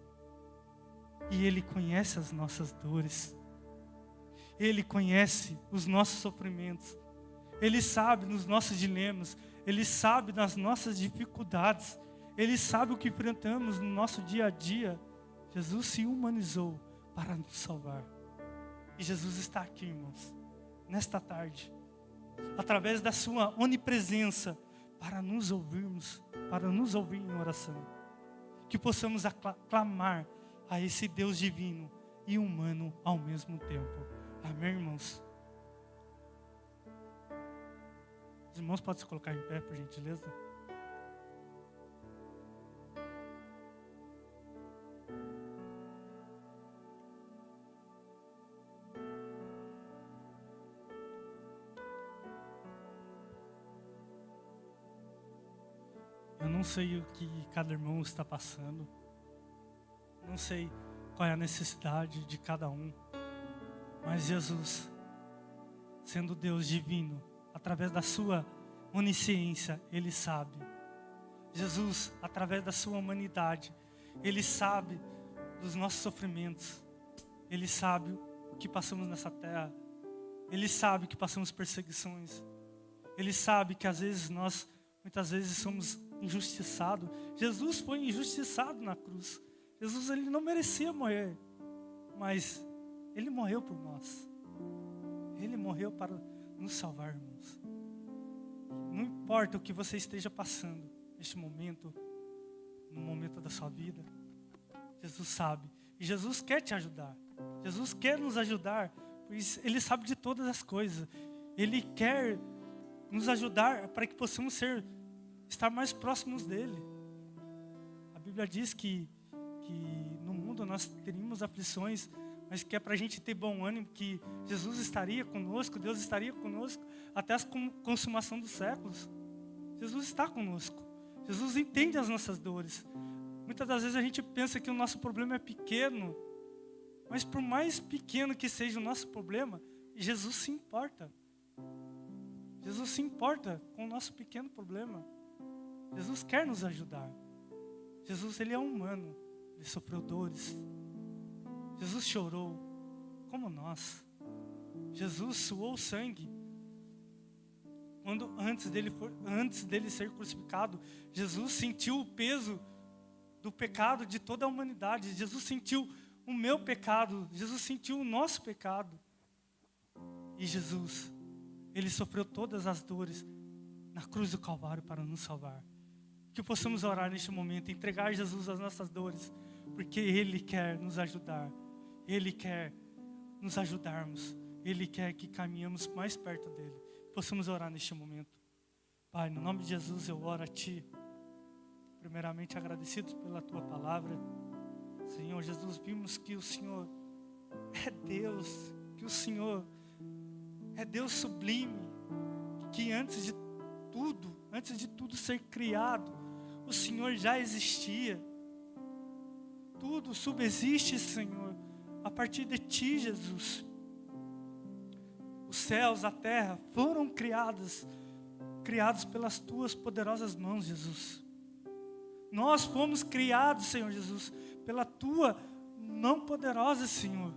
S4: e Ele conhece as nossas dores, Ele conhece os nossos sofrimentos, Ele sabe dos nossos dilemas, Ele sabe das nossas dificuldades, Ele sabe o que enfrentamos no nosso dia a dia. Jesus se humanizou para nos salvar. E Jesus está aqui, irmãos, nesta tarde, através da sua onipresença, para nos ouvirmos, para nos ouvir em oração. Que possamos clamar a esse Deus divino e humano ao mesmo tempo. Amém, irmãos? Os irmãos podem se colocar em pé, por gentileza? Eu não sei o que cada irmão está passando. Não sei qual é a necessidade de cada um. Mas Jesus, sendo Deus divino, através da sua onisciência, Ele sabe. Jesus, através da sua humanidade, Ele sabe dos nossos sofrimentos. Ele sabe o que passamos nessa terra. Ele sabe que passamos perseguições. Ele sabe que às vezes nós, muitas vezes, somos injustiçados. Jesus foi injustiçado na cruz. Jesus, Ele não merecia morrer, mas Ele morreu por nós. Ele morreu para nos salvar, irmãos. Não importa o que você esteja passando neste momento, no momento da sua vida, Jesus sabe. E Jesus quer te ajudar. Jesus quer nos ajudar, pois Ele sabe de todas as coisas. Ele quer nos ajudar para que possamos estar mais próximos dEle. A Bíblia diz que no mundo nós teríamos aflições, mas que é para a gente ter bom ânimo, que Jesus estaria conosco, Deus estaria conosco, até a consumação dos séculos. Jesus está conosco. Jesus entende as nossas dores. Muitas das vezes a gente pensa que o nosso problema é pequeno, mas por mais pequeno que seja o nosso problema, Jesus se importa. Jesus se importa com o nosso pequeno problema. Jesus quer nos ajudar. Jesus, Ele é humano. Ele sofreu dores. Jesus chorou como nós. Jesus suou sangue. Antes dele ser crucificado, Jesus sentiu o peso do pecado de toda a humanidade. Jesus sentiu o meu pecado. Jesus sentiu o nosso pecado. E Jesus, Ele sofreu todas as dores na cruz do Calvário para nos salvar. Que possamos orar neste momento, entregar Jesus as nossas dores, porque Ele quer nos ajudar. Ele quer nos ajudarmos. Ele quer que caminhemos mais perto dEle. Possamos orar neste momento. Pai, no nome de Jesus eu oro a Ti. Primeiramente agradecidos pela Tua palavra. Senhor Jesus, vimos que o Senhor é Deus. Que o Senhor é Deus sublime. Que antes de tudo ser criado, o Senhor já existia. Tudo subsiste, Senhor, a partir de Ti, Jesus. Os céus, a terra foram criados pelas Tuas poderosas mãos, Jesus. Nós fomos criados, Senhor Jesus, pela Tua mão poderosa, Senhor.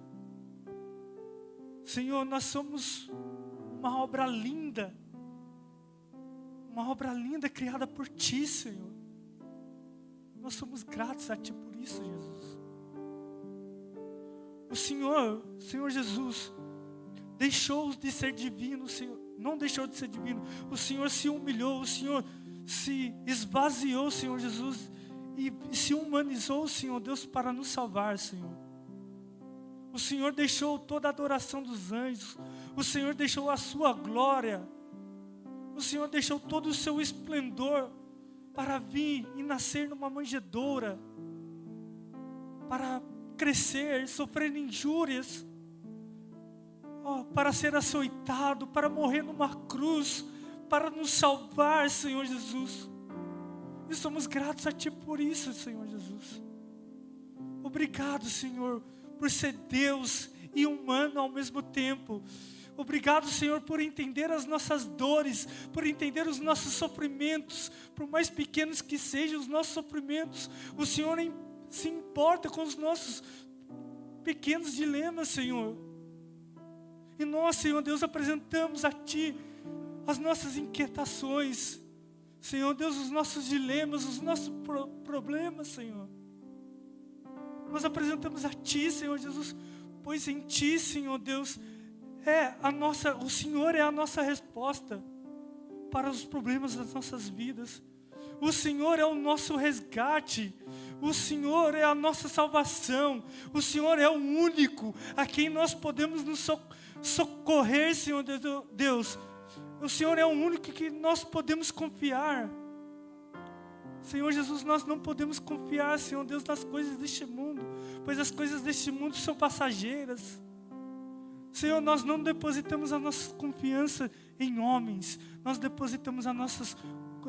S4: Senhor, nós somos uma obra linda criada por Ti, Senhor. Nós somos gratos a Ti por isso, Jesus. O Senhor Jesus, deixou de ser divino, Senhor, não deixou de ser divino. O Senhor se humilhou, o Senhor se esvaziou, Senhor Jesus, e se humanizou, Senhor Deus, para nos salvar, Senhor. O Senhor deixou toda a adoração dos anjos, o Senhor deixou a Sua glória, o Senhor deixou todo o Seu esplendor para vir e nascer numa manjedoura, para crescer, sofrer injúrias, para ser açoitado, para morrer numa cruz, para nos salvar, Senhor Jesus. E somos gratos a Ti por isso, Senhor Jesus. Obrigado, Senhor, por ser Deus e humano ao mesmo tempo. Obrigado, Senhor, por entender as nossas dores, por entender os nossos sofrimentos, por mais pequenos que sejam os nossos sofrimentos. O Senhor se importa com os nossos pequenos dilemas, Senhor. E nós, Senhor Deus, apresentamos a Ti as nossas inquietações, Senhor Deus, os nossos dilemas, os nossos problemas, Senhor. Nós apresentamos a Ti, Senhor Jesus, pois em Ti, Senhor Deus, o Senhor é a nossa resposta para os problemas das nossas vidas. O Senhor é o nosso resgate. O Senhor é a nossa salvação. O Senhor é o único a quem nós podemos nos socorrer, Senhor Deus. O Senhor é o único que nós podemos confiar. Senhor Jesus, nós não podemos confiar, Senhor Deus, nas coisas deste mundo, pois as coisas deste mundo são passageiras. Senhor, nós não depositamos a nossa confiança em homens, nós depositamos a nossa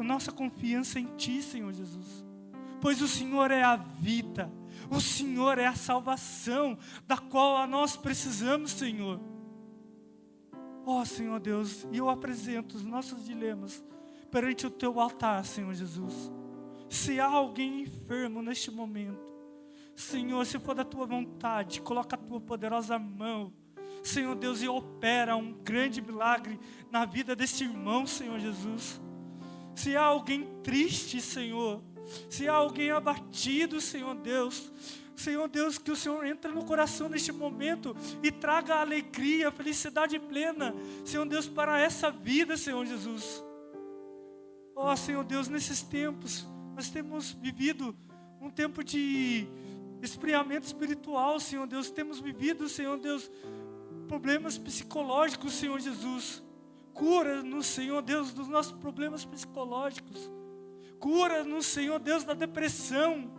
S4: nossa confiança em Ti, Senhor Jesus. Pois o Senhor é a vida, o Senhor é a salvação da qual nós precisamos, Senhor. Senhor Deus, e eu apresento os nossos dilemas perante o Teu altar, Senhor Jesus. Se há alguém enfermo neste momento, Senhor, se for da Tua vontade, coloca a Tua poderosa mão, Senhor Deus, e opera um grande milagre na vida deste irmão, Senhor Jesus. Se há alguém triste, Senhor, se há alguém abatido, Senhor Deus, que o Senhor entre no coração neste momento e traga alegria, felicidade plena, Senhor Deus, para essa vida, Senhor Jesus. Senhor Deus, nesses tempos, nós temos vivido um tempo de esfriamento espiritual, Senhor Deus. Temos vivido, Senhor Deus, problemas psicológicos, Senhor Jesus. Cura-nos, Senhor Deus, dos nossos problemas psicológicos. Cura-nos, Senhor Deus, da depressão.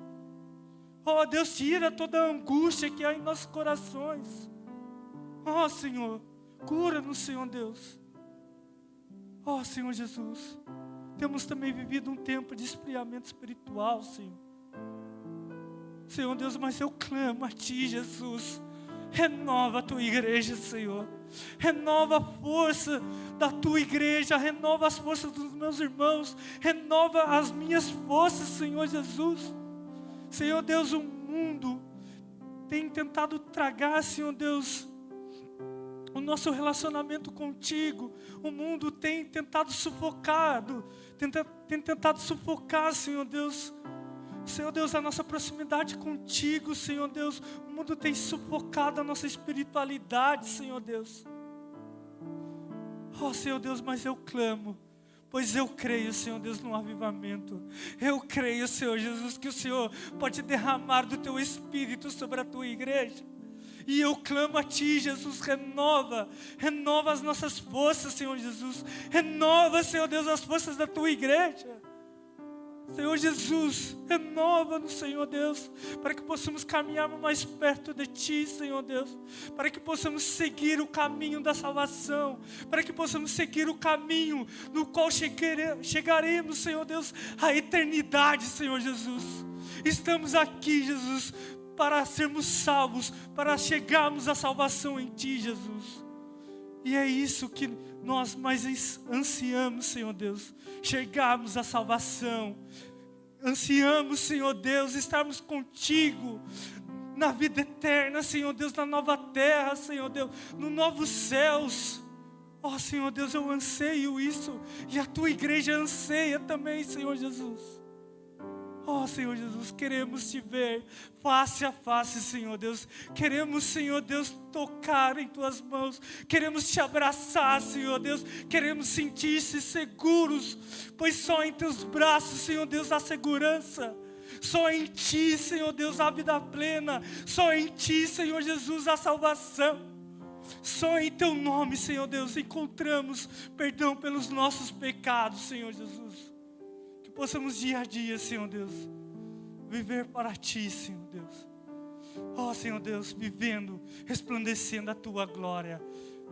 S4: Deus, tira toda a angústia que há em nossos corações. Senhor, cura-nos, Senhor Deus. Senhor Jesus, temos também vivido um tempo de esfriamento espiritual, Senhor. Senhor Deus, mas eu clamo a Ti, Jesus. Renova a Tua igreja, Senhor. Renova a força da Tua igreja. Renova as forças dos meus irmãos. Renova as minhas forças, Senhor Jesus. Senhor Deus, o mundo tem tentado tragar, Senhor Deus, o nosso relacionamento contigo. O mundo tem tentado sufocar, tem tentado sufocar, Senhor Deus, a nossa proximidade contigo, Senhor Deus. O mundo tem sufocado a nossa espiritualidade, Senhor Deus. Senhor Deus, mas eu clamo, pois eu creio, Senhor Deus, no avivamento. Eu creio, Senhor Jesus, que o Senhor pode derramar do Teu Espírito sobre a Tua igreja. E eu clamo a Ti, Jesus, renova as nossas forças, Senhor Jesus. Renova, Senhor Deus, as forças da Tua igreja. Senhor Jesus, renova-nos, Senhor Deus, para que possamos caminhar mais perto de Ti, Senhor Deus, para que possamos seguir o caminho da salvação, para que possamos seguir o caminho no qual chegaremos, Senhor Deus, à eternidade, Senhor Jesus. Estamos aqui, Jesus, para sermos salvos, para chegarmos à salvação em Ti, Jesus. E é isso que nós mais ansiamos, Senhor Deus, chegarmos à salvação. Ansiamos, Senhor Deus, estarmos contigo na vida eterna, Senhor Deus, na nova terra, Senhor Deus, no novos céus. Senhor Deus, eu anseio isso, e a Tua igreja anseia também, Senhor Jesus. Senhor Jesus, queremos Te ver face a face, Senhor Deus. Queremos, Senhor Deus, tocar em Tuas mãos. Queremos Te abraçar, Senhor Deus. Queremos sentir-se seguros, pois só em Teus braços, Senhor Deus, há segurança. Só em Ti, Senhor Deus, há vida plena. Só em Ti, Senhor Jesus, há salvação. Só em Teu nome, Senhor Deus, encontramos perdão pelos nossos pecados, Senhor Jesus. Que possamos dia a dia, Senhor Deus, viver para Ti, Senhor Deus. Senhor Deus, vivendo, resplandecendo a Tua glória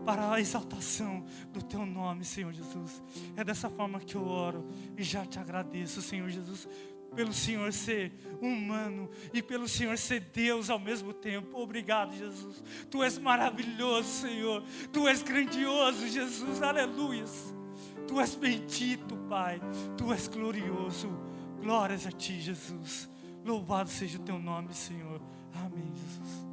S4: para a exaltação do Teu nome, Senhor Jesus. É dessa forma que eu oro e já Te agradeço, Senhor Jesus, pelo Senhor ser humano e pelo Senhor ser Deus ao mesmo tempo. Obrigado, Jesus. Tu és maravilhoso, Senhor. Tu és grandioso, Jesus. Aleluias. Tu és bendito, Pai. Tu és glorioso. Glórias a Ti, Jesus. Louvado seja o Teu nome, Senhor. Amém, Jesus.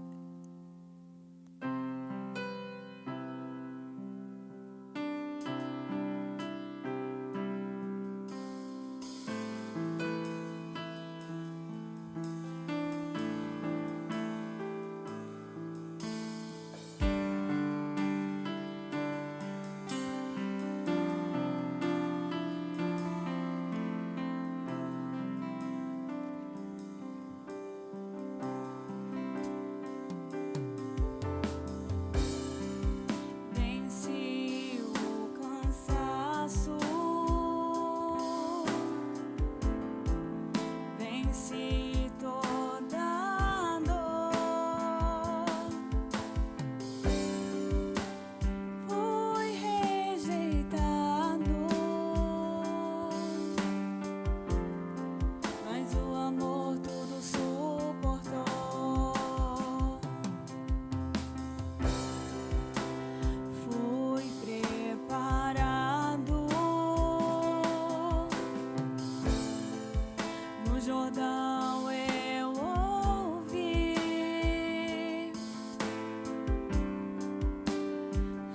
S3: Jordão eu ouvi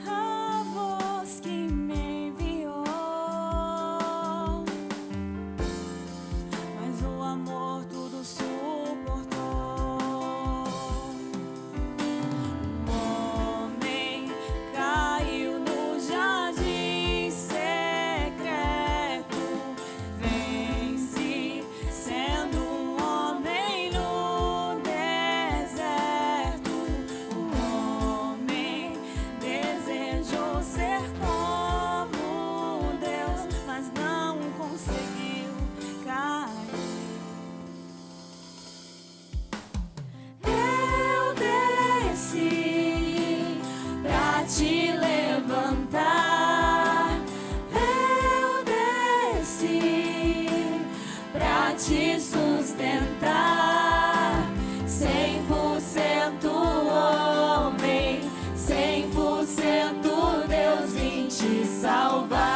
S3: a voz que me enviou, mas o amor tudo suportou. O homem caiu no jardim secreto, vence sendo um homem no deserto. O homem desejou ser como Deus, mas não conseguiu cair. Eu desci pra te levantar. Eu desci pra te sustentar. 100% homem, 100% Deus, vim te salvar.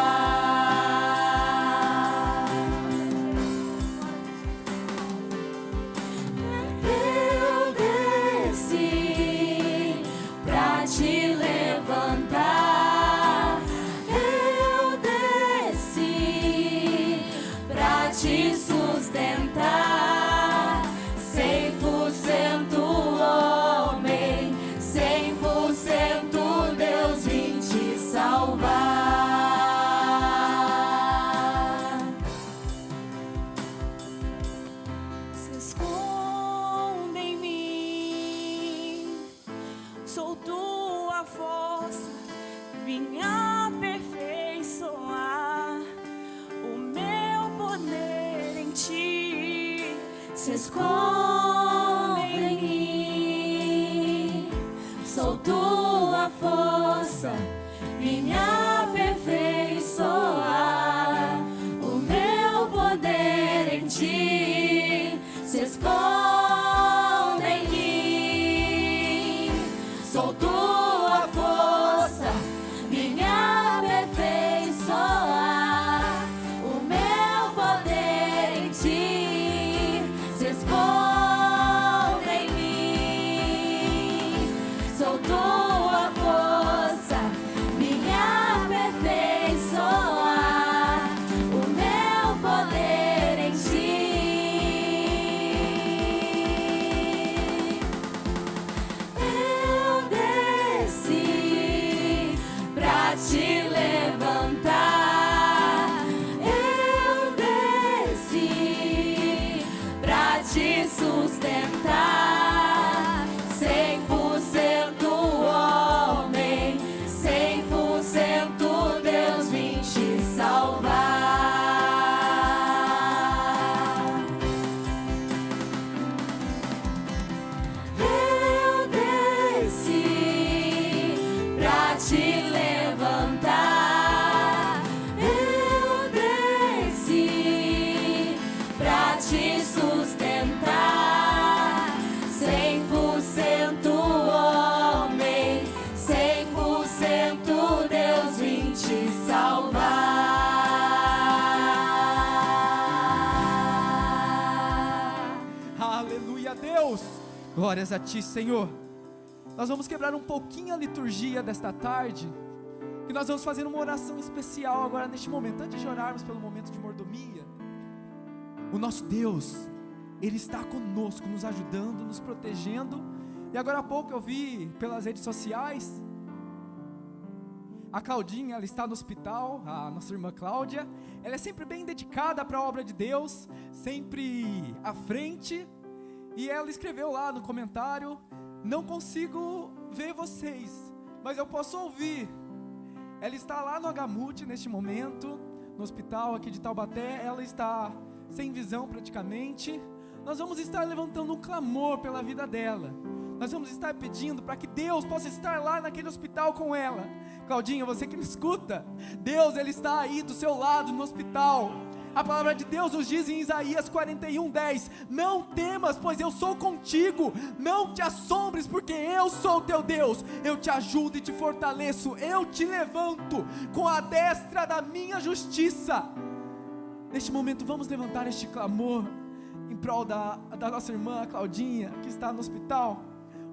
S3: Eu desci pra te levantar. Eu desci pra te sustentar. 100% homem, 100% Deus, vim te salvar. Se esconde em mim, sou tua força, vim aperfeiçoar o meu poder em ti. Se esconde em mim, sou tua força, vim aperfeiçoar o meu poder em ti. Se esconde em mim, sou tua força, vim aperfeiçoar o meu poder em ti. Se esconde em mim, sou tua força, vim aperfeiçoar o meu poder em ti. Eu desci pra te levantar. Eu desci pra te sustentar. 100% homem, 100% Deus, vim te salvar. Eu desci pra te levantar. Eu desci pra te sustentar. 100% homem, 100% Deus, vim te salvar.
S2: Aleluia, Deus! Glórias a Ti, Senhor. Nós vamos quebrar um pouquinho a liturgia desta tarde, e nós vamos fazer uma oração especial agora neste momento. Antes de orarmos pelo momento de mordomia, o nosso Deus, Ele está conosco, nos ajudando, nos protegendo. E agora há pouco eu vi pelas redes sociais, a Claudinha, ela está no hospital, a nossa irmã Cláudia. Ela é sempre bem dedicada para a obra de Deus, sempre à frente. E ela escreveu lá no comentário: não consigo ver vocês, mas eu posso ouvir. Ela está lá no Agamute neste momento, no hospital aqui de Taubaté. Ela está sem visão praticamente. Nós vamos estar levantando um clamor pela vida dela. Nós vamos estar pedindo para que Deus possa estar lá naquele hospital com ela. Claudinha, você que me escuta, Deus, Ele está aí do seu lado no hospital. A palavra de Deus nos diz em Isaías 41:10: não temas, pois eu sou contigo. Não te assombres, porque eu sou teu Deus. Eu te ajudo e te fortaleço. Eu te levanto com a destra da minha justiça. Neste momento vamos levantar este clamor prol da nossa irmã Claudinha, que está no hospital.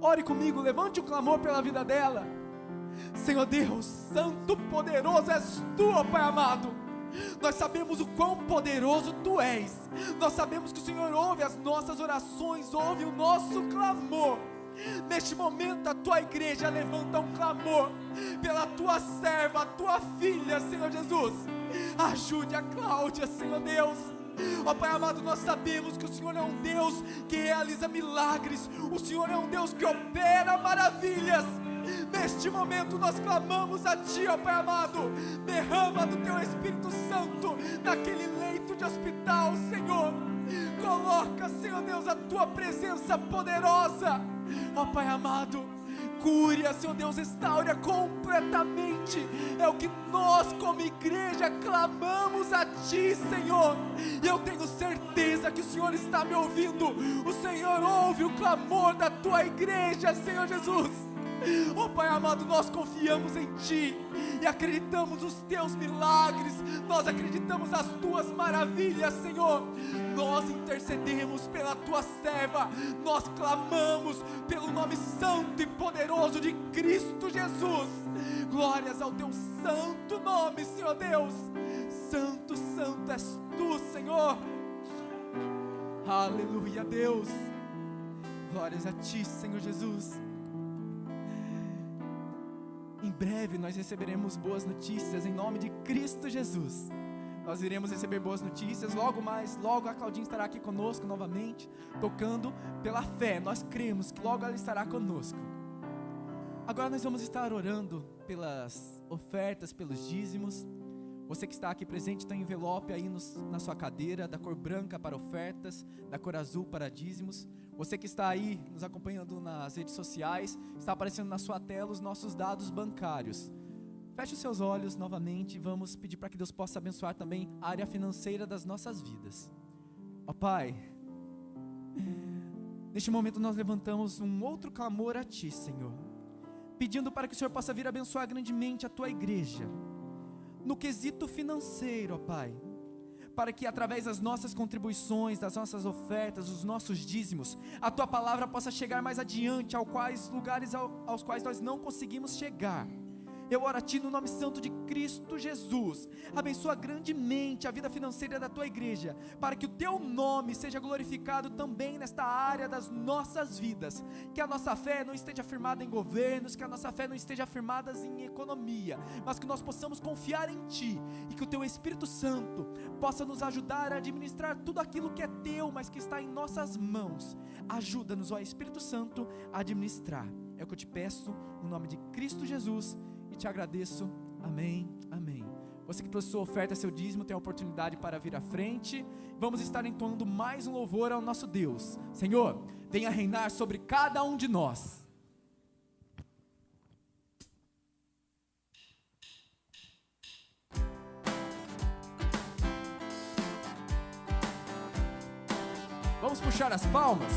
S2: Ore comigo, levante o clamor pela vida dela. Senhor Deus, santo, poderoso és tu, ó Pai amado. Nós sabemos o quão poderoso tu és. Nós sabemos que o Senhor ouve as nossas orações, ouve o nosso clamor. Neste momento a tua igreja levanta um clamor pela tua serva, a tua filha, Senhor Jesus. Ajude a Cláudia, Senhor Deus. Ó Pai amado, nós sabemos que o Senhor é um Deus que realiza milagres. O Senhor é um Deus que opera maravilhas. Neste momento nós clamamos a Ti, ó Pai amado. Derrama do Teu Espírito Santo naquele leito de hospital, Senhor. Coloca, Senhor Deus, a Tua presença poderosa. Ó Pai amado, cure-a, Senhor Deus, restaure-a completamente. É o que nós como igreja clamamos a Ti, Senhor. E eu tenho certeza que o Senhor está me ouvindo. O Senhor ouve o clamor da Tua igreja, Senhor Jesus. Oh Pai amado, nós confiamos em Ti e acreditamos nos Teus milagres. Nós acreditamos nas Tuas maravilhas, Senhor. Nós intercedemos pela Tua serva. Nós clamamos pelo nome santo e poderoso de Cristo Jesus. Glórias ao Teu santo nome, Senhor Deus. Santo, santo és Tu, Senhor. Aleluia, Deus. Glórias a Ti, Senhor Jesus. Em breve nós receberemos boas notícias em nome de Cristo Jesus. Nós iremos receber boas notícias. Logo a Claudinha estará aqui conosco novamente, tocando pela fé. Nós cremos que logo ela estará conosco. Agora nós vamos estar orando pelas ofertas, pelos dízimos. Você que está aqui presente, tem um envelope aí na sua cadeira, da cor branca para ofertas, da cor azul para dízimos. Você que está aí nos acompanhando nas redes sociais, está aparecendo na sua tela os nossos dados bancários. Feche os seus olhos novamente e vamos pedir para que Deus possa abençoar também a área financeira das nossas vidas. Ó Pai, neste momento nós levantamos um outro clamor a Ti, Senhor, pedindo para que o Senhor possa vir abençoar grandemente a Tua igreja, no quesito financeiro, ó Pai, para que através das nossas contribuições, das nossas ofertas, dos nossos dízimos, a Tua palavra possa chegar mais adiante, lugares aos quais nós não conseguimos chegar. Eu oro a Ti no nome santo de Cristo Jesus. Abençoa grandemente a vida financeira da Tua igreja, para que o Teu nome seja glorificado também nesta área das nossas vidas. Que a nossa fé não esteja firmada em governos, que a nossa fé não esteja firmada em economia, mas que nós possamos confiar em Ti, e que o Teu Espírito Santo possa nos ajudar a administrar tudo aquilo que é Teu, mas que está em nossas mãos. Ajuda-nos, ó Espírito Santo, a administrar. É o que eu te peço, no nome de Cristo Jesus, e te agradeço, amém, amém. Você que trouxe sua oferta, seu dízimo, tem a oportunidade para vir à frente. Vamos estar entoando mais um louvor ao nosso Deus. Senhor, venha reinar sobre cada um de nós. Vamos puxar as palmas.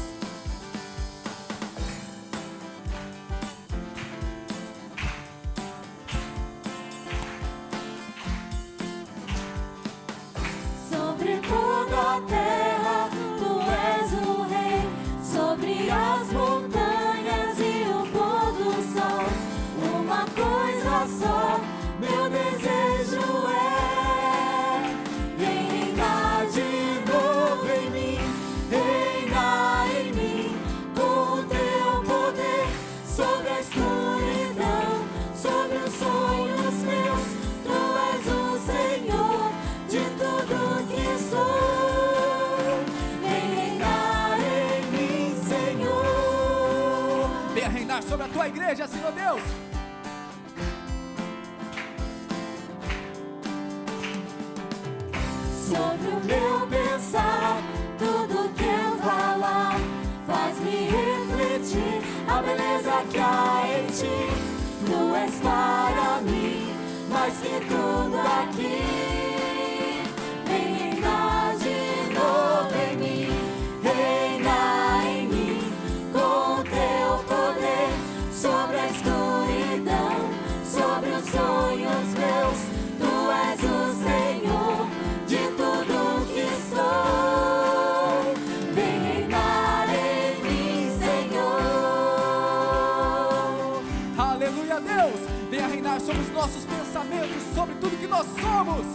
S3: Sobre toda a terra, Tu és o Rei, sobre as montanhas e o pôr do sol. Uma coisa só, meu desejo é: vem reinar de novo em mim, reinar em mim, com o Teu poder, sobre a escuridão, sobre os sonhos meus. Tu és o Senhor de tudo que sou. Vem reinar em mim, Senhor.
S2: Venha reinar sobre a Tua igreja, Senhor Deus.
S3: Sobre o meu pensar, tudo que eu falar, faz-me refletir a beleza que há em Ti. Tu és para mim mais que tudo aqui. Vem reinar de novo em mim, reinar em mim, com o Teu poder, sobre a escuridão, sobre os sonhos meus. Tu és o Senhor de tudo que sou. Vem
S2: governar sobre os nossos pensamentos, sobre tudo que nós somos.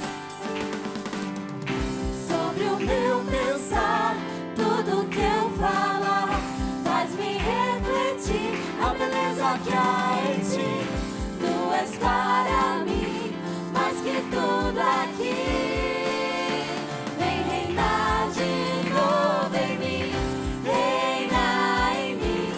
S3: Sobre o meu pensar, tudo que eu falar, faz-me refletir a beleza que há em ti. Tu és para mim mais que tudo aqui. Vem reinar de novo em mim, reina em mim,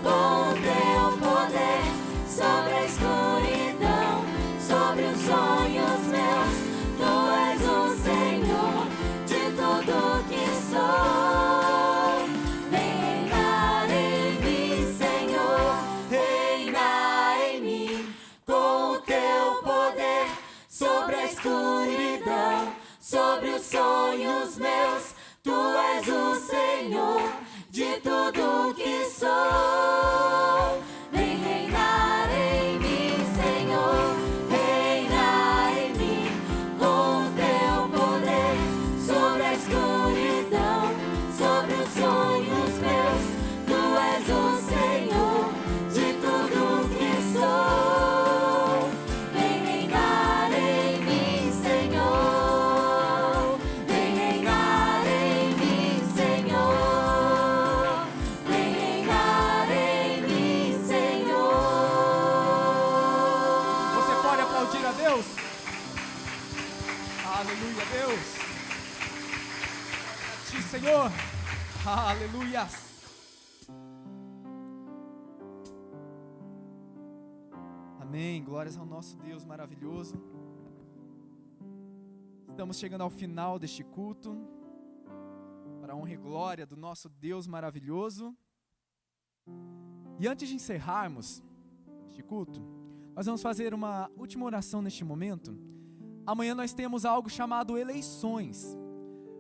S3: com o teu poder, sobre a escuridão, sobre os sonhos meus. Tu és o Senhor de tudo que sou. Vem reinar em mim, Senhor, reina em mim, com o teu poder, sobre a escuridão, sobre os sonhos meus. Tu és o Senhor de tudo que sou. Vem reinar em mim, Senhor, reina em mim, com o teu poder, sobre a escuridão, sobre os sonhos meus. Tu és o Senhor de tudo que sou. Vem reinar em mim, Senhor, vem reinar em mim, Senhor, vem reinar em mim, Senhor.
S2: Você pode aplaudir a Deus? Aleluia, Deus. A ti, Senhor. Aleluia. Amém. Glórias ao nosso Deus maravilhoso. Estamos chegando ao final deste culto, para a honra e glória do nosso Deus maravilhoso. E antes de encerrarmos este culto, nós vamos fazer uma última oração neste momento. Amanhã nós temos algo chamado eleições.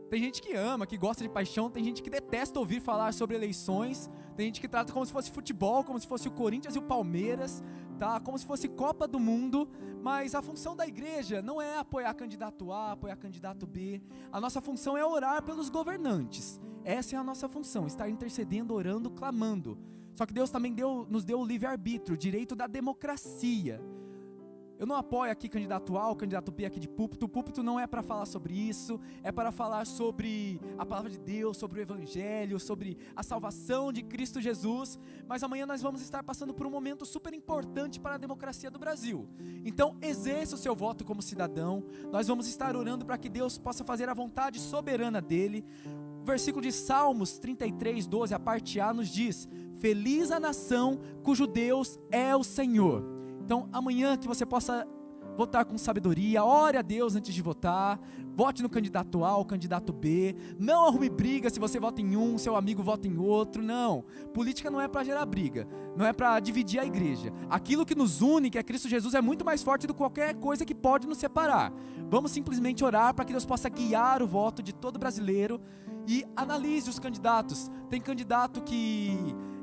S2: Tem gente que ama, que gosta de paixão, tem gente que detesta ouvir falar sobre eleições, tem gente que trata como se fosse futebol, como se fosse o Corinthians e o Palmeiras, tá? Como se fosse Copa do Mundo, mas a função da igreja não é apoiar candidato A, apoiar candidato B. A nossa função é orar pelos governantes. Essa é a nossa função, estar intercedendo, orando, clamando. Só que Deus também nos deu o livre-arbítrio, o direito da democracia. Eu não apoio aqui candidato A ou candidato B aqui de púlpito. O púlpito não é para falar sobre isso, é para falar sobre a palavra de Deus, sobre o evangelho, sobre a salvação de Cristo Jesus. Mas amanhã nós vamos estar passando por um momento super importante para a democracia do Brasil. Então exerça o seu voto como cidadão. Nós vamos estar orando para que Deus possa fazer a vontade soberana dele. O versículo de Salmos 33, 12, a parte A nos diz: feliz a nação cujo Deus é o Senhor. Então amanhã que você possa votar com sabedoria, ore a Deus antes de votar, vote no candidato A ou candidato B, não arrume briga se você vota em um, seu amigo vota em outro, não. Política não é para gerar briga, não é para dividir a igreja. Aquilo que nos une, que é Cristo Jesus, é muito mais forte do que qualquer coisa que pode nos separar. Vamos simplesmente orar para que Deus possa guiar o voto de todo brasileiro e analise os candidatos. Tem candidato que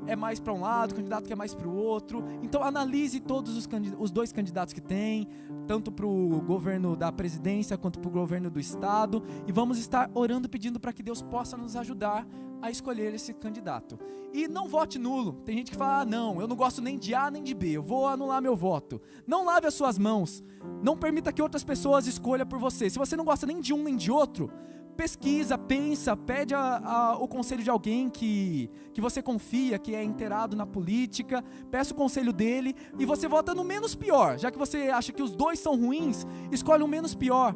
S2: é mais para um lado, candidato que é mais para o outro. Então analise todos os dois candidatos que tem, tanto para o governo da presidência quanto para o governo do estado, e vamos estar orando, pedindo para que Deus possa nos ajudar a escolher esse candidato. E não vote nulo. Tem gente que fala: não, eu não gosto nem de A nem de B, eu vou anular meu voto. Não lave as suas mãos, não permita que outras pessoas escolham por você. Se você não gosta nem de um nem de outro, pesquisa, pensa, pede o conselho de alguém que você confia, que é inteirado na política, peça o conselho dele e você vota no menos pior. Já que você acha que os dois são ruins, escolhe o menos pior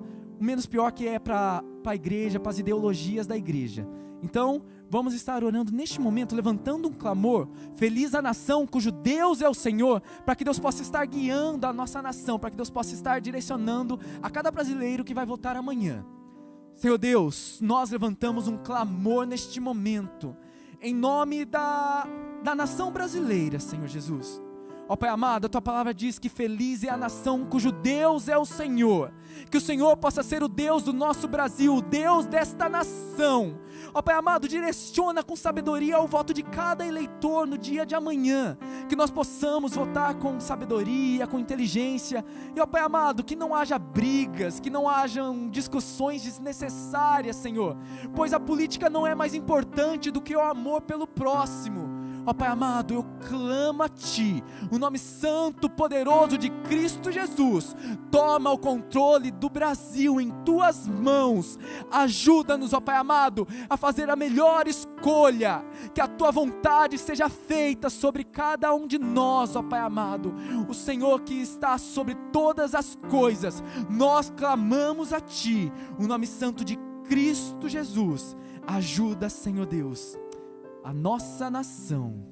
S2: que é para a igreja, para as ideologias da igreja. Então, vamos estar orando neste momento, levantando um clamor: feliz a nação cujo Deus é o Senhor, para que Deus possa estar guiando a nossa nação, para que Deus possa estar direcionando a cada brasileiro que vai votar amanhã. Senhor Deus, nós levantamos um clamor neste momento, em nome da nação brasileira, Senhor Jesus. Ó Pai amado, a Tua palavra diz que feliz é a nação cujo Deus é o Senhor. Que o Senhor possa ser o Deus do nosso Brasil, o Deus desta nação. Ó Pai amado, direciona com sabedoria o voto de cada eleitor no dia de amanhã. Que nós possamos votar com sabedoria, com inteligência. E ó Pai amado, que não haja brigas, que não hajam discussões desnecessárias, Senhor. Pois a política não é mais importante do que o amor pelo próximo. Ó Pai amado, eu clamo a Ti, o nome santo, poderoso de Cristo Jesus. Toma o controle do Brasil em Tuas mãos. Ajuda-nos, ó Pai amado, a fazer a melhor escolha. Que a Tua vontade seja feita sobre cada um de nós, ó Pai amado. O Senhor que está sobre todas as coisas, nós clamamos a Ti, o nome santo de Cristo Jesus. Ajuda, Senhor Deus, a nossa nação.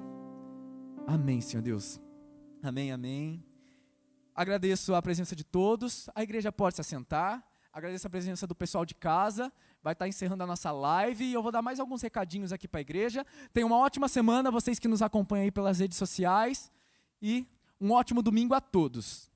S2: Amém, Senhor Deus. Amém, amém. Agradeço a presença de todos. A igreja pode se assentar. Agradeço a presença do pessoal de casa. Vai estar encerrando a nossa live e eu vou dar mais alguns recadinhos aqui para a igreja. Tenham uma ótima semana, vocês que nos acompanham aí pelas redes sociais. E um ótimo domingo a todos.